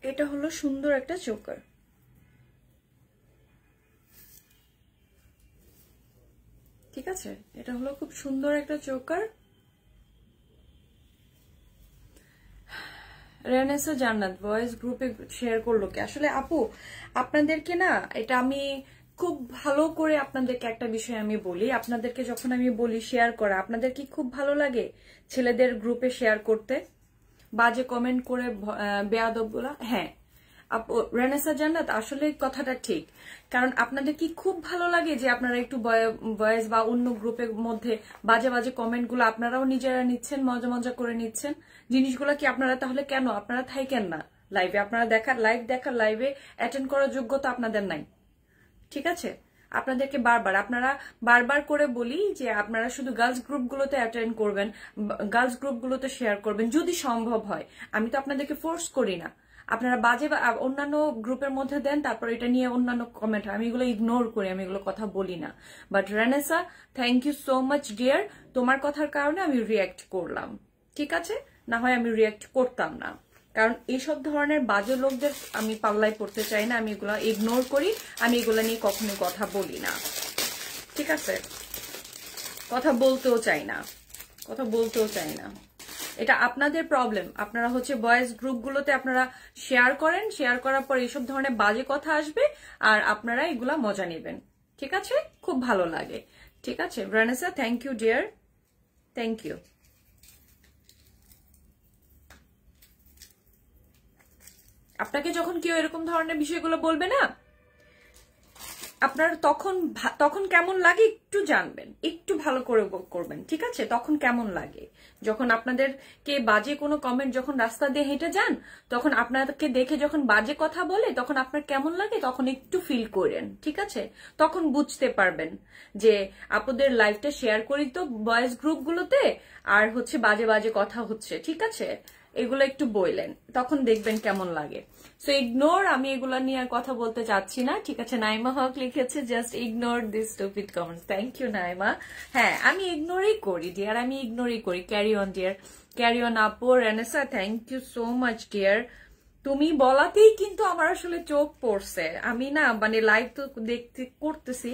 এটা হলো সুন্দর একটা চোকার। ঠিক আছে, এটা হলো খুব সুন্দর একটা চোকার। রেনেসা জান্নাত ভয়েস গ্রুপে শেয়ার করলো কি? আসলে আপু আপনাদেরকে না, এটা আমি খুব ভালো করে আপনাদেরকে একটা বিষয় আমি বলি, আপনাদেরকে যখন আমি বলি শেয়ার করা, আপনাদের কি খুব ভালো লাগে ছেলেদের গ্রুপে শেয়ার করতে, বাজে কমেন্ট করে বেয়াদব গুলা? হ্যাঁ আপু রেনেসা জান্নাত, আসলে কথাটা ঠিক। কারণ আপনাদের কি খুব ভালো লাগে যে আপনারা একটু ভয়েস বা অন্য গ্রুপের মধ্যে বাজে বাজে কমেন্ট গুলো আপনারাও নিজেরা নিচ্ছেন, মজা মজা করে নিচ্ছেন জিনিসগুলো কি আপনারা তাহলে কেন আপনারা থাকেন না লাইভে? আপনারা দেখার লাইভে অ্যাটেন্ড করার যোগ্যতা আপনাদের নাই। ঠিক আছে, আপনাদেরকে আপনারা বারবার করে বলি যে আপনারা শুধু গার্লস গ্রুপগুলোতে অ্যাটেন্ড করবেন, গার্লস গ্রুপগুলোতে শেয়ার করবেন যদি সম্ভব হয়। আমি তো আপনাদেরকে ফোর্স করি না, আপনারা বাজে অন্যান্য গ্রুপের মধ্যে দেন, তারপর এটা নিয়ে অন্যান্য কমেন্ট, আমি এগুলো ইগনোর করি, আমি এগুলো কথা বলি না। But Renesa, thank you so much dear, তোমার কথার কারণে আমি রিয়্যাক্ট করলাম। ঠিক আছে, না হয় আমি রিয়্যাক্ট করতাম না, কারণ এইসব ধরনের বাজে লোকদের আমি পাল্লায় পড়তে চাই না, আমি এগুলো ইগনোর করি, আমি এগুলো নিয়ে কখনো কথা বলি না। ঠিক আছে, কথা বলতেও চাই না। এটা আপনাদের প্রবলেম। আপনারা হচ্ছে বয়েজ গ্রুপগুলোতে আপনারা শেয়ার করেন, শেয়ার করার পর এইসব ধরনের বাজে কথা আসবে আর আপনারা এগুলা মজা নেবেন। ঠিক আছে, খুব ভালো লাগে। ঠিক আছে Renesa, thank you dear, thank you. আপনাকে যখন কেউ এরকম ধরনের বিষয়গুলো বলবে না, আপনার তখন কেমন লাগে একটু জানবেন, একটু ভালো করে করবেন। ঠিক আছে, তখন কেমন লাগে যখন আপনাদেরকে বাজে কোনো কমেন্ট, যখন রাস্তা দিয়ে হেঁটে যান, তখন আপনাকে দেখে যখন বাজে কথা বলে, তখন আপনার কেমন লাগে তখন একটু ফিল করেন। ঠিক আছে, তখন বুঝতে পারবেন যে আপনাদের লাইফটা শেয়ার করি তো বয়েজ গ্রুপগুলোতে, আর হচ্ছে বাজে বাজে কথা হচ্ছে। ঠিক আছে, এগুলো একটু বললেন, তখন দেখবেন কেমন লাগে। সো ইগনোর, আমি এগুলা নিয়ে আর কথা বলতে চাচ্ছি না। ঠিক আছে, নাইমা হক লিখেছে just ignore this stupid comments. Thank you Naima. হ্যাঁ, আমি ইগনোরই করি ডিয়ার, আমি ইগনোরই করি। Carry on dear, carry on আপু। Renesa, thank you so much dear, তুমি বলাতেই কিন্তু আমার আসলে চোখ পড়ছে। আমি না মানে লাইভ তো দেখতে করতেছি,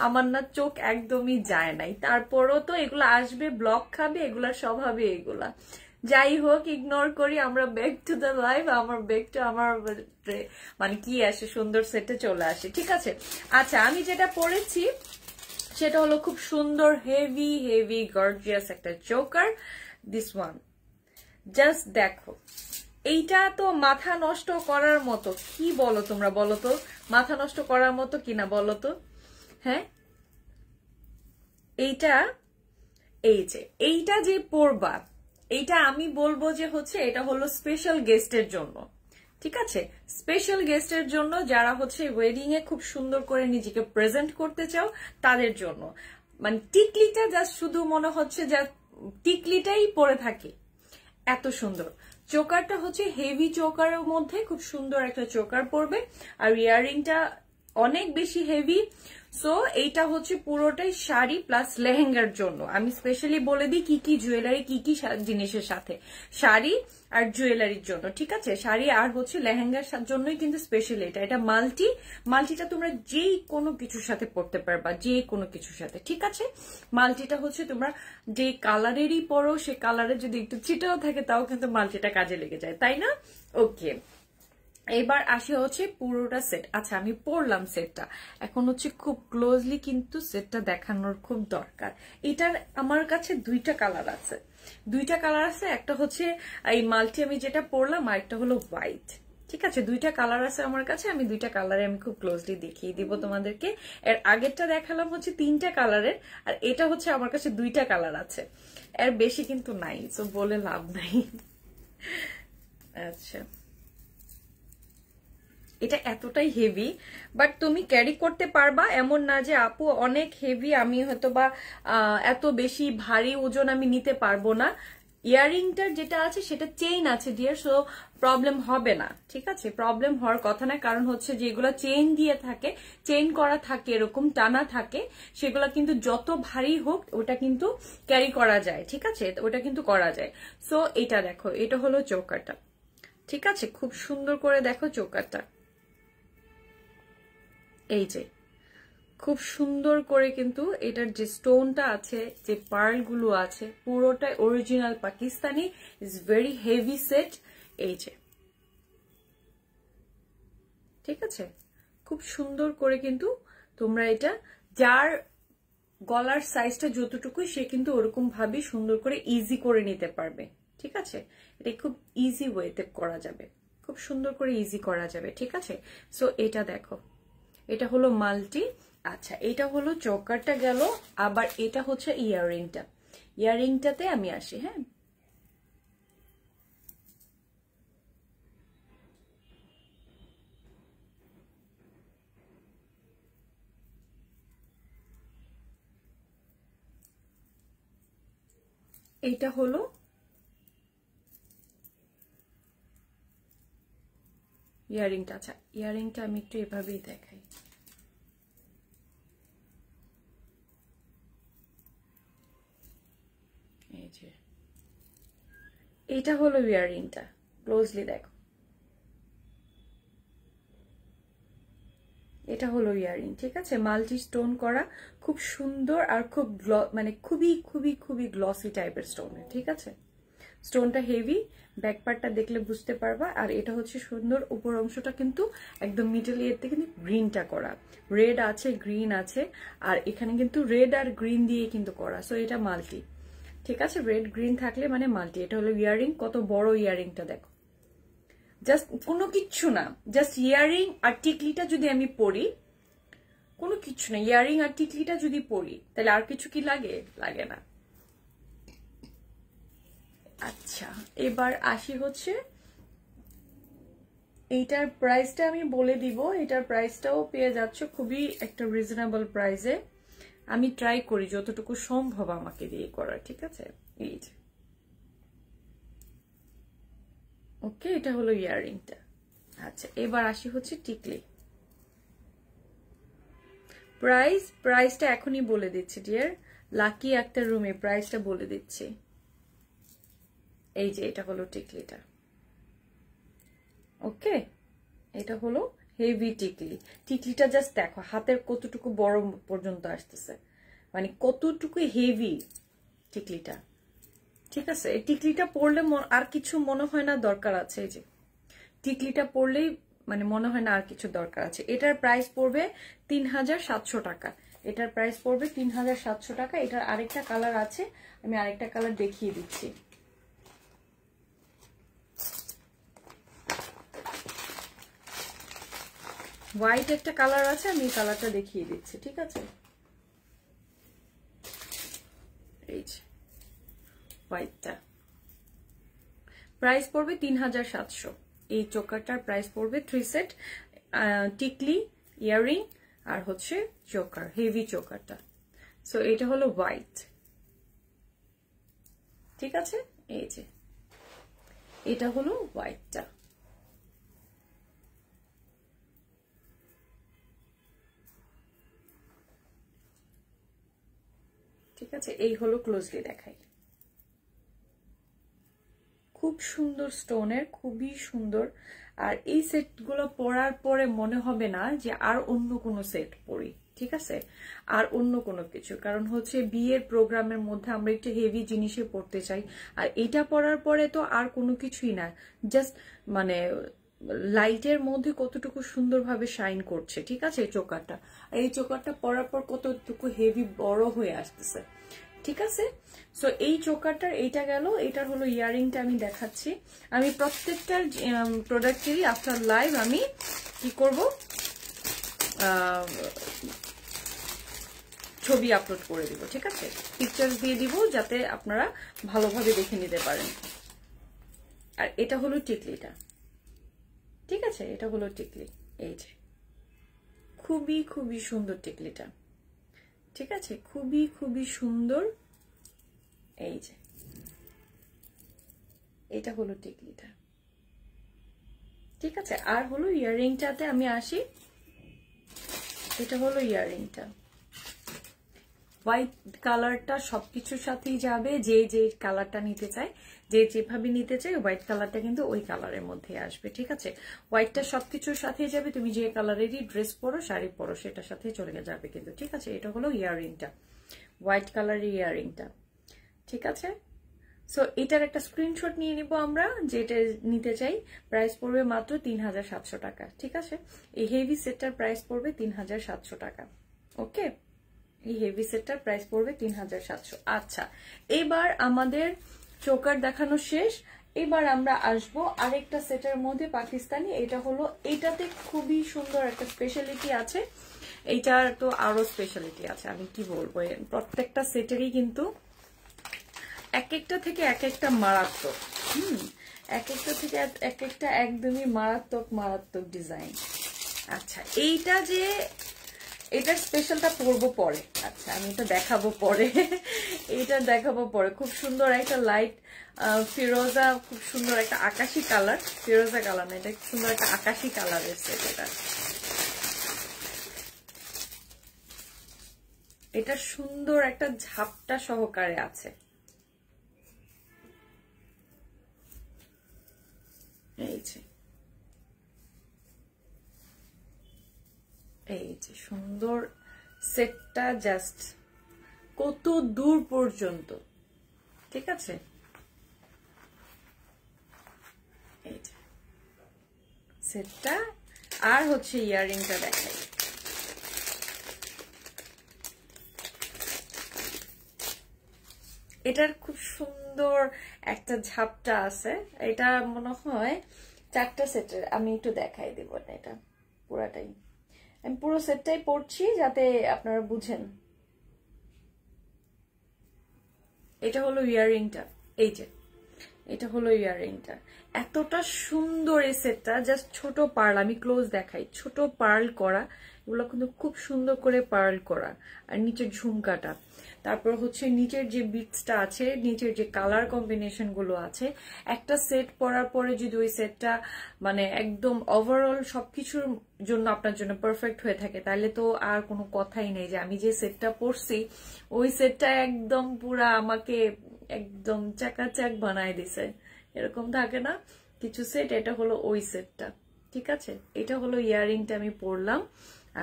আমার না চোখ একদমই যায় নাই, তারপরও তো এগুলো আসবে, ব্লক খাবে, এগুলার স্বভাবে এগুলা। যাই হোক, ইগনোর করি আমরা, ব্যাক টু দ্য লাইভ। আমার ব্যাক টু আমার মানে কি আসে, সুন্দর সেটে চলে আসে। ঠিক আছে, আচ্ছা আমি যেটা পড়েছি সেটা হলো খুব সুন্দর হেভি হেভি গর্জিয়াস একটা চোকার। দিস ওয়ান জাস্ট দেখো, এইটা তো মাথা নষ্ট করার মতো। কি বলো তোমরা, বলো তো মাথা নষ্ট করার মতো কিনা বলো তো? হ্যাঁ, এইটা যে পড়বা, এইটা আমি বলবো যে হচ্ছে এটা হলো স্পেশাল গেস্টের জন্য। ঠিক আছে, স্পেশাল গেস্টের জন্য, যারা হচ্ছে ওয়েডিং এ খুব সুন্দর করে নিজেকে প্রেজেন্ট করতে চাও তাদের জন্য। মানে টিকলিটা জাস্ট শুধু মনে হচ্ছে যা টিকলিটাই পরে থাকে, এত সুন্দর। চোকারটা হচ্ছে হেভি চোকারের মধ্যে খুব সুন্দর একটা চোকার পড়বে, আর ইয়াররিংটা অনেক বেশি হেভি। সো এইটা হচ্ছে পুরোটাই শাড়ি প্লাস লেহেঙ্গার জন্য। আমি স্পেশালি বলে দিই কি কি জুয়েলারি, কি কি জিনিসের সাথে, শাড়ি আর জুয়েলারির জন্য, ঠিক আছে? শাড়ি আর হচ্ছে লেহেঙ্গার জন্যই কিন্তু স্পেশালি এটা। এটা মাল্টিটা তোমরা যেই কোনো কিছুর সাথে পরতে পারবা, যে কোনো কিছুর সাথে, ঠিক আছে? মাল্টিটা হচ্ছে তোমরা যে কালারেরই পরো, সে কালারের যদি একটু ছিটাও থাকে তাও কিন্তু মাল্টিটা কাজে লেগে যায়, তাই না? ওকে, এবার আসি হচ্ছে পুরোটা সেট। আচ্ছা, আমি পরলাম সেটটা, এখন হচ্ছে খুব ক্লোজলি কিন্তু সেটটা দেখানোর খুব দরকার। এটার আমার কাছে দুইটা কালার আছে, একটা হচ্ছে এই মাল্টি আমি যেটা পরলাম, আর একটা হলো হোয়াইট, ঠিক আছে? দুইটা কালার আছে আমার কাছে, আমি দুইটা কালারে আমি খুব ক্লোজলি দেখিয়ে দিব তোমাদেরকে। এর আগেরটা দেখালাম হচ্ছে 3টা কালারের, আর এটা হচ্ছে আমার কাছে 2টা কালার আছে, এর বেশি কিন্তু নাই, তো বলে লাভ নাই। আচ্ছা, এটা এতটাই হেভি, বাট তুমি ক্যারি করতে পারবা, এমন না যে আপু অনেক হেভি, আমি হয়তো বা এত বেশি ভারী ওজন আমি নিতে পারবো না। ইয়াররিংটার যেটা আছে সেটা চেইন আছে ডিয়ার, সো প্রবলেম হবে না, ঠিক আছে? প্রবলেম হওয়ার কথা না, কারণ হচ্ছে যেগুলো চেইন দিয়ে থাকে, চেইন করা থাকে, এরকম টানা থাকে, সেগুলো কিন্তু যত ভারী হোক ওটা কিন্তু ক্যারি করা যায়, ঠিক আছে? ওটা কিন্তু করা যায়। সো এটা দেখো, এটা হলো চৌকাটা, ঠিক আছে? খুব সুন্দর করে দেখো চৌকাটা, এই যে খুব সুন্দর করে কিন্তু এটার যে স্টোনটা আছে, যে পার্লগুলো আছে, পুরোটাই original Pakistani, is very heavy set, এই যে, ঠিক আছে? খুব সুন্দর করে কিন্তু তোমরা এটা, যার গলার সাইজটা যতটুকু সে কিন্তু ওরকম ভাবে সুন্দর করে ইজি করে নিতে পারবে, ঠিক আছে? এটা খুব ইজি ওয়েতে করা যাবে, খুব সুন্দর করে ইজি করা যাবে, ঠিক আছে? সো এটা দেখো, এটা হলো মাল্টি। আচ্ছা, এটা হলো চোকারটা গেল, আবার এটা হচ্ছে ইয়াররিংটা। ইয়াররিংটাতে আমি আসি, হ্যাঁ, এটা হলো ইয়াররিংটা। আচ্ছা, ইয়াররিংটা আমি একটু এভাবেই দেখাই, এই যে, এটা হলো ইয়াররিংটা, ক্লোজলি দেখো, এটা হলো ইয়াররিং, ঠিক আছে? মাল্টি স্টোন করা, খুব সুন্দর, আর খুব মানে খুবই খুবই খুবই গ্লসি টাইপের স্টোনের, ঠিক আছে? স্টোনটা হেভি, ব্যাক পার্টটা দেখলে বুঝতে পারবা। আর এটা হচ্ছে সুন্দর, উপর অংশটা কিন্তু একদম মিডল ইয়েতে কিন্তু গ্রিনটা করা, রেড আছে, গ্রিন আছে, আর এখানে কিন্তু রেড আর গ্রিন দিয়ে কিন্তু করা। সো এটা মাল্টি, ঠিক আছে? রেড গ্রিন থাকলে মানে মাল্টি। এটা হলো ইয়াররিং, কত বড় ইয়াররিংটা দেখো, জাস্ট কোনো কিচ্ছু না, জাস্ট ইয়াররিং আর টিকলিটা যদি আমি পরি, কোনো কিচ্ছু না, ইয়াররিং আর টিকলিটা যদি পরি তাহলে আর কিছু কি লাগে? লাগে না। আচ্ছা, এবার আসি হচ্ছে এইটার প্রাইসটা আমি বলে দিব। এটার প্রাইসটাও পেয়ে যাচ্ছে খুবই একটা রিজনেবল প্রাইসে। আমি ট্রাই করি যতটুকু সম্ভব আমাকে দিয়ে করার, ঠিক আছে? এই যে, ওকে, এটা হলো ইয়াররিংটা। আচ্ছা, এবার আসি হচ্ছে টিকলি। প্রাইসটা এখনই বলে দিচ্ছি ডিয়ার, লাকি একটা রুমে প্রাইসটা বলে দিচ্ছি। এই যে, এটা হলো টিকলিটা, ওকে? এটা হলো হেভি টিকলি। টিকলিটা জাস্ট দেখো, হাতের কতটুকু বড় পর্যন্ত আসতেছে, মানে কতটুকু হেভি টিকলিটা, ঠিক আছে? এই টিকলিটা পরলে আর কিছু মনে হয় না দরকার আছে, এই যে টিকলিটা পরলেই মানে মনে হয় না আর কিছু দরকার আছে। এটার প্রাইস পড়বে 3700 টাকা, এটার প্রাইস পড়বে 3700 টাকা। এটার আরেকটা কালার আছে, আমি আরেকটা কালার দেখিয়ে দিচ্ছি। হোয়াইট একটা কালার আছে, আমি এই কালারটা দেখিয়ে দিচ্ছি, ঠিক আছে? এই যে হোয়াইটটা, প্রাইস পড়বে 3700। এই চোকারটার প্রাইস পড়বে 3 সেট, টিকলি, ইয়াররিং আর হচ্ছে চোকার, হেভি চোকারটা। সো এটা হলো হোয়াইট, ঠিক আছে? এই যে, এটা হলো হোয়াইটটা। ঠিক আছে, এই হলো ক্লোজলি দেখাই, খুব সুন্দর স্টোনের, খুবই সুন্দর। আর এই সেটগুলো পরার পরে মনে হবে না যে আর অন্য কোনো সেট পরি, ঠিক আছে, আর অন্য কোনো কিছু, কারণ হচ্ছে বিয়ের প্রোগ্রামের মধ্যে আমরা একটু হেভি জিনিসে পড়তে চাই। আর এটা পরার পরে তো আর কোনো কিছুই না, জাস্ট মানে লাইটের মধ্যে কতটুকু সুন্দরভাবে শাইন করছে, ঠিক আছে। এই চোকারটা পরার পর কতটুকু হেভি বড় হয়ে আসতেছে, ঠিক আছে। সো এই চোকারটার এইটা গেল, এটার হলো ইয়ারিংটা আমি দেখাচ্ছি। আমি প্রত্যেকটার প্রোডাক্টেরই আফটার লাইভ আমি কি করব, ছবি আপলোড করে দিব, ঠিক আছে, পিকচার দিয়ে দিব যাতে আপনারা ভালোভাবে দেখে নিতে পারেন। আর এটা হলো টিকলিটা, ঠিক আছে, এটা হলো টিকলি, এই যে খুবই খুবই সুন্দর টিকলিটা, ঠিক আছে, খুবই খুবই সুন্দর। এই যে এটা হলো টিকলিটা, ঠিক আছে। আর হলো ইয়াররিংটাতে আমি আসি, এটা হলো ইয়াররিংটা, হোয়াইট কালারটা সবকিছুর সাথেই যাবে, যে যে কালারটা নিতে চায়, যে যেভাবে নিতে চায় হোয়াইট কালারটা কিন্তু ওই কালারের মধ্যে আসবে, ঠিক আছে। হোয়াইটটা সবকিছুর সাথেই যাবে, তুমি যে কালারেরই ড্রেস পরো, শাড়ি পরো, সেটার সাথে চলে যাবে কিন্তু, ঠিক আছে। এটা হলো ইয়াররিংটা, হোয়াইট কালারের ইয়াররিংটা, ঠিক আছে। সো এটার একটা স্ক্রিনশট নিয়ে নিব আমরা, যেটা নিতে চাই। প্রাইস পড়বে মাত্র 3700 টাকা, ঠিক আছে। এই হেভি সেটটার প্রাইস পড়বে 3700 টাকা, ওকে। এই হেভি সেটটার প্রাইস পড়বে 3700। আচ্ছা, এবার আমাদের চোকার দেখানো শেষ, এবার আমরা আসবো আরেকটা সেটের মধ্যে, পাকিস্তানি। এটা হলো, এটাতে খুবই সুন্দর একটা স্পেশালিটি আছে, এইটার তো আরো স্পেশালিটি আছে, আমি কি বলবো, প্রত্যেকটা সেটেরই কিন্তু এক একটা থেকে এক একটা মারাত্মক, এক একটা থেকে এক একটা একদমই মারাত্মক মারাত্মক ডিজাইন। আচ্ছা, এইটা যে এটার স্পেশালটা পরবো পরে, আচ্ছা আমি এটা দেখাবো পরে, এইটা দেখাবো পরে। খুব সুন্দর একটা লাইট ফিরোজা, খুব সুন্দর একটা আকাশি কালার, ফিরোজা কালার না, এটা সুন্দর একটা আকাশি কালারের সেট। এটা সুন্দর একটা ঝাপটা সহকারে আছে, এই যে এই যে সুন্দর সেটটা, জাস্ট কত দূর পর্যন্ত, ঠিক আছে। এই যে সেটটা, আর হচ্ছে ইয়াররিংটা দেখাই। এটার খুব সুন্দর একটা ঝাপটা আছে, এটা মনে হয় 4টা সেটের, আমি একটু দেখাই দিব না, এটা পুরাটাই আমি পুরো সেটটাই পড়ছি যাতে আপনারা বুঝেন। এটা হলো ইয়াররিংটা, এই যে এটা হলো ইয়াররিংটা, এতটা সুন্দর এই সেটটা, জাস্ট ছোট পার্ল, আমি ক্লোজ দেখাই, ছোট পার্ল করা, এগুলো কিন্তু খুব সুন্দর করে পার্ল করা। আর নিচের ঝুমকাটা, তারপর হচ্ছে নিচের যে বিটসটা আছে, নিচের যে কালার কম্বিনেশন গুলো আছে, একটা সেট পরার পরে যদি ওই সেটটা মানে একদম ওভারঅল সবকিছুর জন্য আপনার জন্য পারফেক্ট হয়ে থাকে, তাহলে তো আর কোনো কথাই নেই যে আমি যে সেটটা পরছি ওই সেটটা একদম পুরা আমাকে একদম চাকাচাক বানায় দিছে, এরকম থাকে না কিছু সেট, এটা হলো ওই সেটটা, ঠিক আছে। এটা হলো ইয়াররিংটা আমি পরলাম।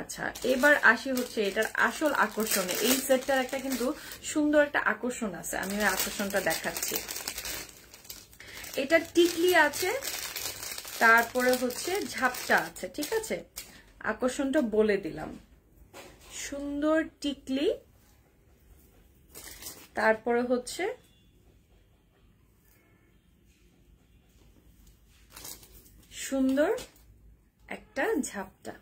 আচ্ছা, এবার আসি হচ্ছে এটার আসল আকর্ষণে। এই সেটটার একটা কিন্তু সুন্দর একটা আকর্ষণ আছে, আমি ওই আকর্ষণটা দেখাচ্ছি। এটা টিকলি আছে, তারপরে হচ্ছে ঝাপটা আছে, ঠিক আছে। আকর্ষণটা বলে দিলাম, সুন্দর টিকলি, তারপরে হচ্ছে সুন্দর একটা ঝাপটা,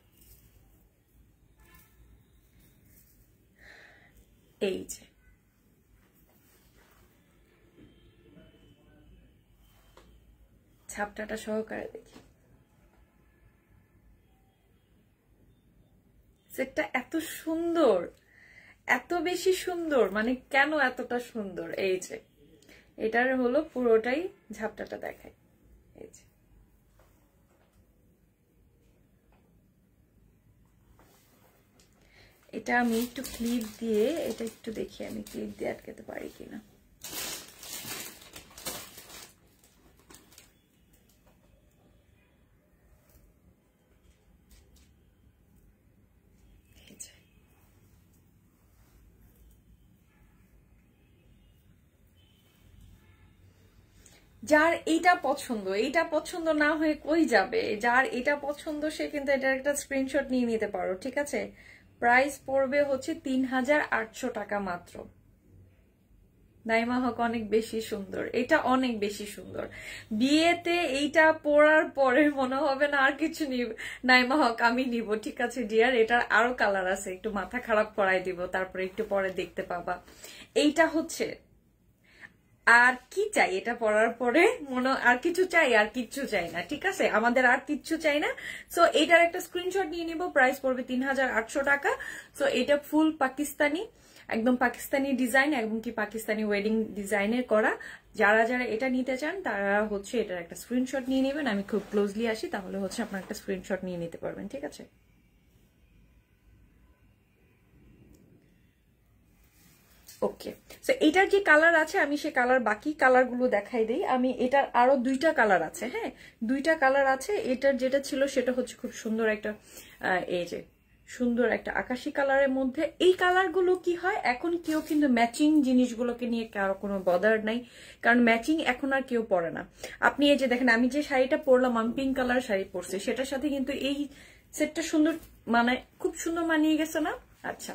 এই যে ঝাপটাটা সহকারে দেখি। সেটটা এত সুন্দর, এত বেশি সুন্দর, মানে কেন এতটা সুন্দর, এই যে এটার হলো পুরোটাই ঝাপটাটা দেখায়, এই যে এটা আমি একটু ক্লিপ দিয়ে এটা একটু দেখি আমি ক্লিপ দিয়ে আটকাতে পারি কিনা। যার এইটা পছন্দ না হয়ে কই যাবে, যার এটা পছন্দ সে কিন্তু এটার একটা স্ক্রিনশট নিয়ে নিতে পারো, ঠিক আছে। প্রাইস পড়বে হচ্ছে ৩৮০০ টাকা মাত্র। নাইমা হক অনেক বেশি সুন্দর, এটা অনেক বেশি সুন্দর। বিয়েতে এইটা পরার পরে মনে হবে না আর কিছু নিব, নাইমা হক আমি নিব, ঠিক আছে ডিয়ার। এটার আরো কালার আছে, একটু মাথা খারাপ করাই দিব, তারপরে একটু পরে দেখতে পাবা। এইটা হচ্ছে আর কি চাই, এটা পরার পরে মনে আর কিছু চাই, আর কিচ্ছু চাই না, ঠিক আছে, আমাদের আর কিচ্ছু চাই না। সো এটার একটা স্ক্রিনশট নিয়ে নিব, প্রাইস পড়বে ৩৮০০ টাকা। সো এটা ফুল পাকিস্তানি, একদম পাকিস্তানি ডিজাইন এবং কি পাকিস্তানি ওয়েডিং ডিজাইনের করা। যারা যারা এটা নিতে চান তারা হচ্ছে এটার একটা স্ক্রিনশট নিয়ে নেবেন। আমি খুব ক্লোজলি আসি, তাহলে হচ্ছে আপনার একটা স্ক্রিনশট নিয়ে নিতে পারবেন, ঠিক আছে। ওকে, সো এটার যে কালার আছে আমি সে কালার বাকি কালার গুলো দেখাই দিই। আমি এটার আরো দুইটা কালার আছে, হ্যাঁ দুইটা কালার আছে। এটার যেটা ছিল সেটা হচ্ছে খুব সুন্দর একটা এই যে সুন্দর একটা আকাশি কালারের মধ্যে। এই কালার গুলো কি হয়, এখন কেউ কিন্তু ম্যাচিং জিনিসগুলোকে নিয়ে কারো কোনো বদার নাই, কারণ ম্যাচিং এখন আর কেউ পরে না। আপনি এই যে দেখেন আমি যে শাড়িটা পরলাম, আমি পিঙ্ক কালার শাড়ি পরছি, সেটার সাথে কিন্তু এই সেটটা সুন্দর মানে খুব সুন্দর মানিয়ে গেছে না। আচ্ছা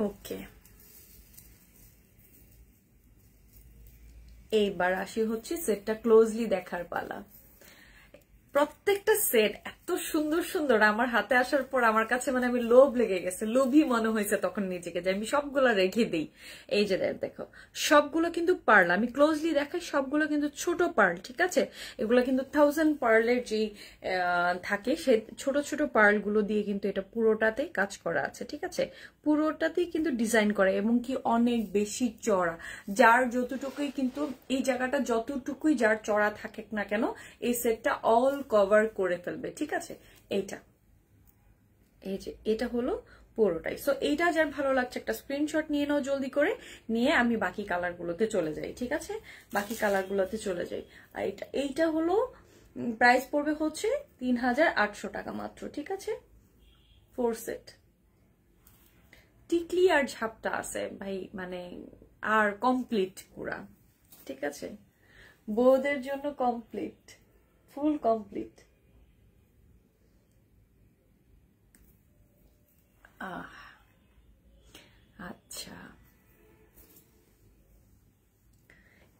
ওকে, এইবার আসি হচ্ছে সেটটা ক্লোজলি দেখার পালা। প্রত্যেকটা সেট এত সুন্দর সুন্দর, আমার হাতে আসার পর আমার কাছে মানে আমি লোভ লেগে গেছে, লোভী মনে হয়েছে তখন নিজেকে যে আমি সবগুলো রেখে দিই। এই যে দেখো সবগুলো কিন্তু পার্ল, আমি ক্লোজলি দেখাই, সবগুলো কিন্তু ছোট পার্ল, ঠিক আছে। এগুলো কিন্তু 1000 পার্লের যে থাকে সে ছোট ছোট পার্ল গুলো দিয়ে কিন্তু এটা পুরোটাতে কাজ করা আছে, ঠিক আছে। পুরোটাতেই কিন্তু ডিজাইন করা এবং কি অনেক বেশি চড়া, যার যতটুকুই কিন্তু এই জায়গাটা যতটুকুই যার চড়া থাকে না কেন এই সেটটা অল কভার করে ফেলবে, ঠিক আছে। এইটা এই যে এটা হলো পুরোটাই। সো এইটা যার ভালো লাগছে একটা স্ক্রিনশট নিয়ে নাও জলদি করে, নিয়ে আমি বাকি কালার গুলোতে চলে যাই, ঠিক আছে। বাকি কালার গুলোতে চলে যাই। আর এইটা হলো প্রাইস পড়বে হচ্ছে ৩৮০০ টাকা মাত্র, ঠিক আছে। 4 সেট টিকলি আর ঝাপটা আছে ভাই, মানে আর কমপ্লিট পুরা, ঠিক আছে। বউদের জন্য কমপ্লিট, ফুল কমপ্লিট। আচ্ছা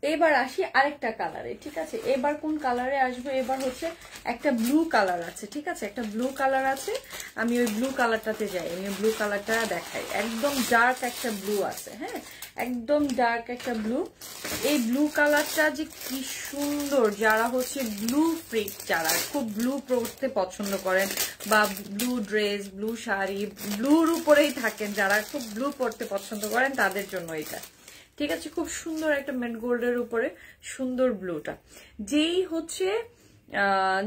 এবার আসি আরেকটা কালারে, ঠিক আছে। এবার কোন কালারে আসবো, এবার হচ্ছে একটা ব্লু কালার আছে, ঠিক আছে, একটা ব্লু কালার আছে। আমি ওই ব্লু কালারটাতে যাই, আমি ব্লু কালারটা দেখাই। একদম ডার্ক একটা ব্লু আছে, হ্যাঁ একদম ডার্ক একটা ব্লু। এই ব্লু কালারটা যে কি সুন্দর, যারা হচ্ছে ব্লু ফ্রিক, যারা খুব ব্লু পরতে পছন্দ করেন বা ব্লু ড্রেস ব্লু শাড়ি ব্লুর উপরেই থাকেন, যারা খুব ব্লু পরতে পছন্দ করেন তাদের জন্য এটা, ঠিক আছে। খুব সুন্দর একটা মেট গোল্ডের উপরে সুন্দর ব্লুটা, যেই হচ্ছে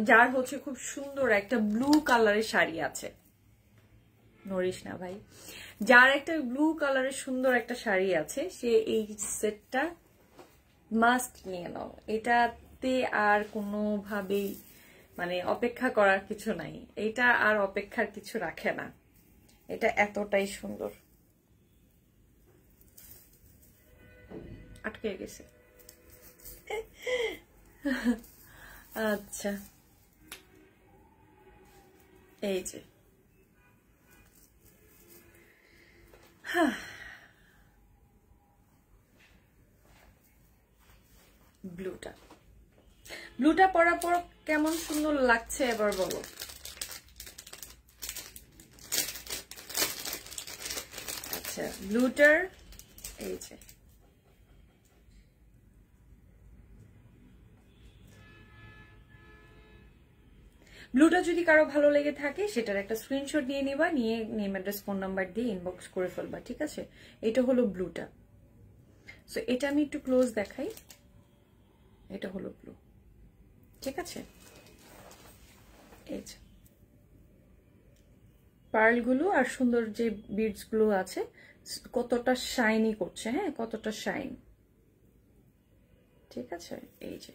যার হচ্ছে খুব সুন্দর একটা ব্লু কালারের শাড়ি আছে, নড়িস না ভাই, যার একটা ব্লু কালারের সুন্দর একটা শাড়ি আছে সে এই সেটটা মাস্ট নিয়ে নাও। এটাতে আর কোনোভাবেই মানে অপেক্ষা করার কিছু নাই, এটা আর অপেক্ষার কিছু রাখে না, এটা এতটাই সুন্দর। আটকে গেছে আচ্ছা এই যে ব্লুটা, ব্লুটা পরার পর কেমন সুন্দর লাগছে এবার বলো। আচ্ছা ব্লুটার এই যে ব্লুটা যদি কারো ভালো লেগে থাকে সেটার একটা স্ক্রিনশট নিয়ে নিবা, নিয়ে নেম অ্যাড্রেস ফোন নাম্বার দিয়ে ইনবক্স করে ফেলবা, ঠিক আছে। এটা হলো ব্লুটা। সো এটা আমি একটু ক্লোজ দেখাই, এটা হলো ব্লু, ঠিক আছে। এই যে পার্লগুলো আর সুন্দর যে বিডস গুলো আছে কতটা শাইনি করছে, হ্যাঁ কতটা শাইন, ঠিক আছে। এই যে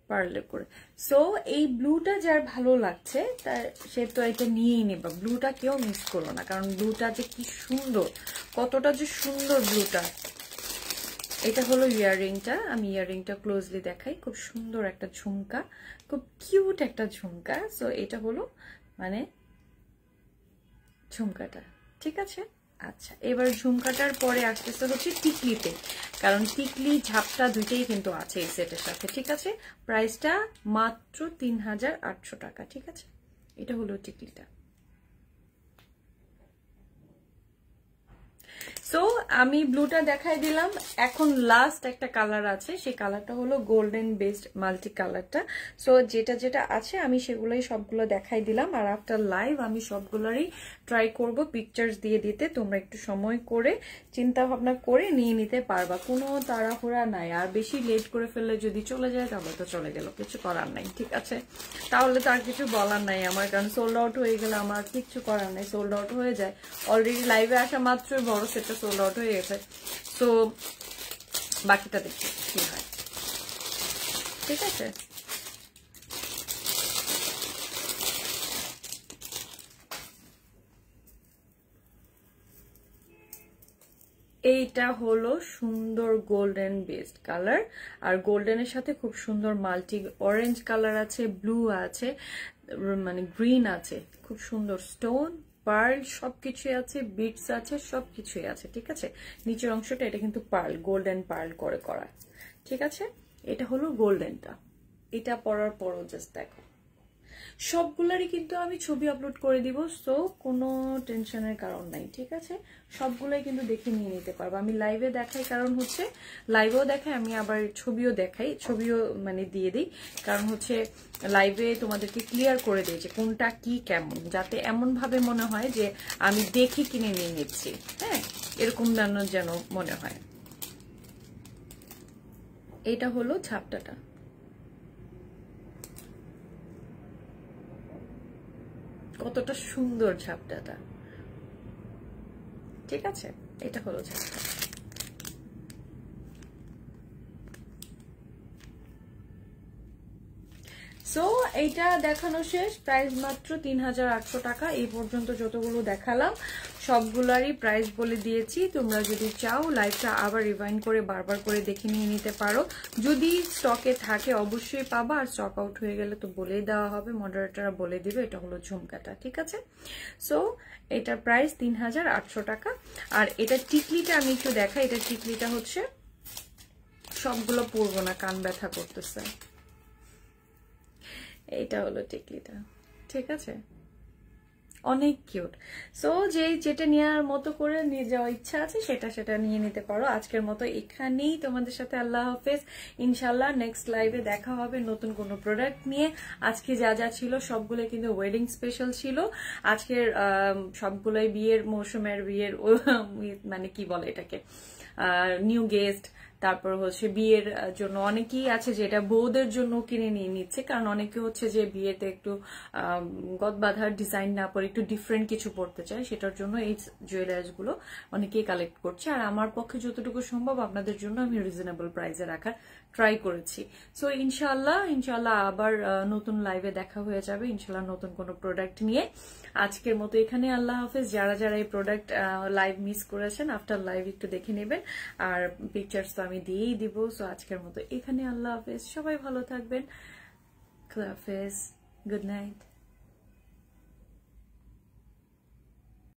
পার্লে করে, সো এই ব্লুটা যার ভালো লাগছে তার সে তো এটা নিয়েই নেবা, ব্লুটা কেউ মিস করো না, কারণ ব্লুটা যে কি সুন্দর, কতটা যে সুন্দর ব্লুটা। এটা হলো ইয়াররিংটা, আমি ইয়াররিংটা ক্লোজলি দেখাই, খুব সুন্দর একটা ঝুমকা, খুব কিউট একটা ঝুমকা। সো এটা হলো মানে ঝুমকাটা, ঠিক আছে। আচ্ছা, এবার ঝুমকাটার পরে আসতেছে হচ্ছে টিকলিতে, কারণ টিকলি ঝাপটা দুইটাই কিন্তু আছে এই সেটের সাথে, ঠিক আছে। প্রাইসটা মাত্র 3800 টাকা, ঠিক আছে। এটা হলো টিকলিটা। সো আমি ব্লুটা দেখাই দিলাম, এখন লাস্ট একটা কালার আছে, সেই কালারটা হলো গোল্ডেন বেসড মাল্টি কালারটা। সো যেটা যেটা আছে আমি সেগুলোই সবগুলো দেখাই দিলাম, আর আফটার লাইভ আমি সবগুলোরই ট্রাই করব পিকচার্স দিয়ে দিতে, তোমরা একটু সময় করে চিন্তা ভাবনা করে নিয়ে নিতে পারবা, কোনো তাড়াহুড়া নাই। আর বেশি লেট করে ফেললে যদি চলে যায় তাহলে তো চলে গেল, কিছু করার নাই, ঠিক আছে। তাহলে তো আর কিছু বলার নাই আমার, কারণ সোল্ড আউট হয়ে গেলে আমার কিছু করার নাই, সোল্ড আউট হয়ে যায়। অলরেডি লাইভে আসা মাত্রই বড় সেটটা সোল্ড আউট হয়ে গেছে, তো বাকিটা দেখি কি হয়, ঠিক আছে। এইটা হলো সুন্দর গোল্ডেন বেসড কালার, আর গোল্ডেনের সাথে খুব সুন্দর মাল্টি অরেঞ্জ কালার আছে, ব্লু আছে, মানে গ্রিন আছে, খুব সুন্দর স্টোন পার্ল সবকিছুই আছে, বিটস আছে, সবকিছুই আছে, ঠিক আছে। নিচের অংশটা এটা কিন্তু পার্ল, গোল্ডেন পার্ল করে করা, ঠিক আছে। এটা হলো গোল্ডেনটা, এটা পরার পরও জাস্ট দেখো, সবগুলারই কিন্তু আমি ছবি আপলোড করে দিব, সো কোনো টেনশনের কারণ নাই, ঠিক আছে। সবগুলাই কিন্তু দেখে নিয়ে নিতে পারবো, আমি লাইভে দেখাই, কারণ হচ্ছে লাইভেও দেখাই, আমি আবার ছবিও দেখাই, ছবিও মানে দিয়ে দিই, কারণ হচ্ছে লাইভে তোমাদেরকে ক্লিয়ার করে দিই যে কোনটা কি কেমন, যাতে এমন ভাবে মনে হয় যে আমি দেখে কিনে নিয়ে নিচ্ছি, হ্যাঁ এরকম যেন মনে হয়। এটা হলো ঝাপটাটা, কতটা সুন্দর ঝাপটাটা, ঠিক আছে। এটা হলো ঝাপটা। সো এইটা দেখানো শেষ, প্রাইস মাত্র 3800 টাকা। এই পর্যন্ত যতগুলো দেখালাম সবগুলারই প্রাইস বলে দিয়েছি, তোমরা যদি চাও লাইভটা আবার রিভাইন্ড করে বারবার করে দেখে নিয়ে নিতে পারো, যদি স্টকে থাকে অবশ্যই পাবা, আর স্টক আউট হয়ে গেলে তো বলেই দেওয়া হবে, মডারেটররা বলে দিবে। এটা হলো ঝুমকাটা, ঠিক আছে। সো এটার প্রাইস 3800 টাকা। আর এটা টিকলিটা আমি একটু দেখাই, এটা টিকলিটা হচ্ছে সবগুলো পরবো না, কান ব্যথা করতেছে। এইটা হলো টিকলিটা, ঠিক আছে, অনেক কিউট। সো যেটা নেওয়ার মতো করে নিয়ে যাওয়ার ইচ্ছা আছে সেটা নিয়ে নিতে পারো। আজকের মতো এখানেই তোমাদের সাথে আল্লাহ হাফেজ, ইনশাল্লাহ নেক্সট লাইভে দেখা হবে নতুন কোনো প্রোডাক্ট নিয়ে। আজকে যা যা ছিল সবগুলো কিন্তু ওয়েডিং স্পেশাল ছিল, আজকের সবগুলোই বিয়ের মৌসুমের, বিয়ের মানে কি বলে এটাকে, নিউ গেস্ট, তারপর হচ্ছে বিয়ের জন্য অনেকেই আছে যেটা বউদের জন্য কিনে নিয়ে নিচ্ছে, কারণ অনেকে হচ্ছে যে বিয়েতে একটু গদবাঁধার ডিজাইন না পরে একটু ডিফারেন্ট কিছু পড়তে চায়, সেটার জন্য এই জুয়েলারিজ গুলো অনেকেই কালেক্ট করছে। আর আমার পক্ষে যতটুকু সম্ভব আপনাদের জন্য আমি রিজনেবল প্রাইসে রাখার ট্রাই করেছি। সো ইনশাল্লাহ আবার নতুন লাইভে দেখা হয়ে যাবে, ইনশাল্লাহ নতুন কোনো প্রোডাক্ট নিয়ে। আজকের মতো এখানে আল্লাহ হাফেজ। যারা যারা এই প্রোডাক্ট লাইভ মিস করেছেন আফটার লাইভ একটু দেখে নেবেন, আর পিকচার্স তো আমি দিয়েই দিব। সো আজকের মতো এখানে আল্লাহ হাফেজ, সবাই ভালো থাকবেন, আল্লাহ হাফেজ, গুড নাইট।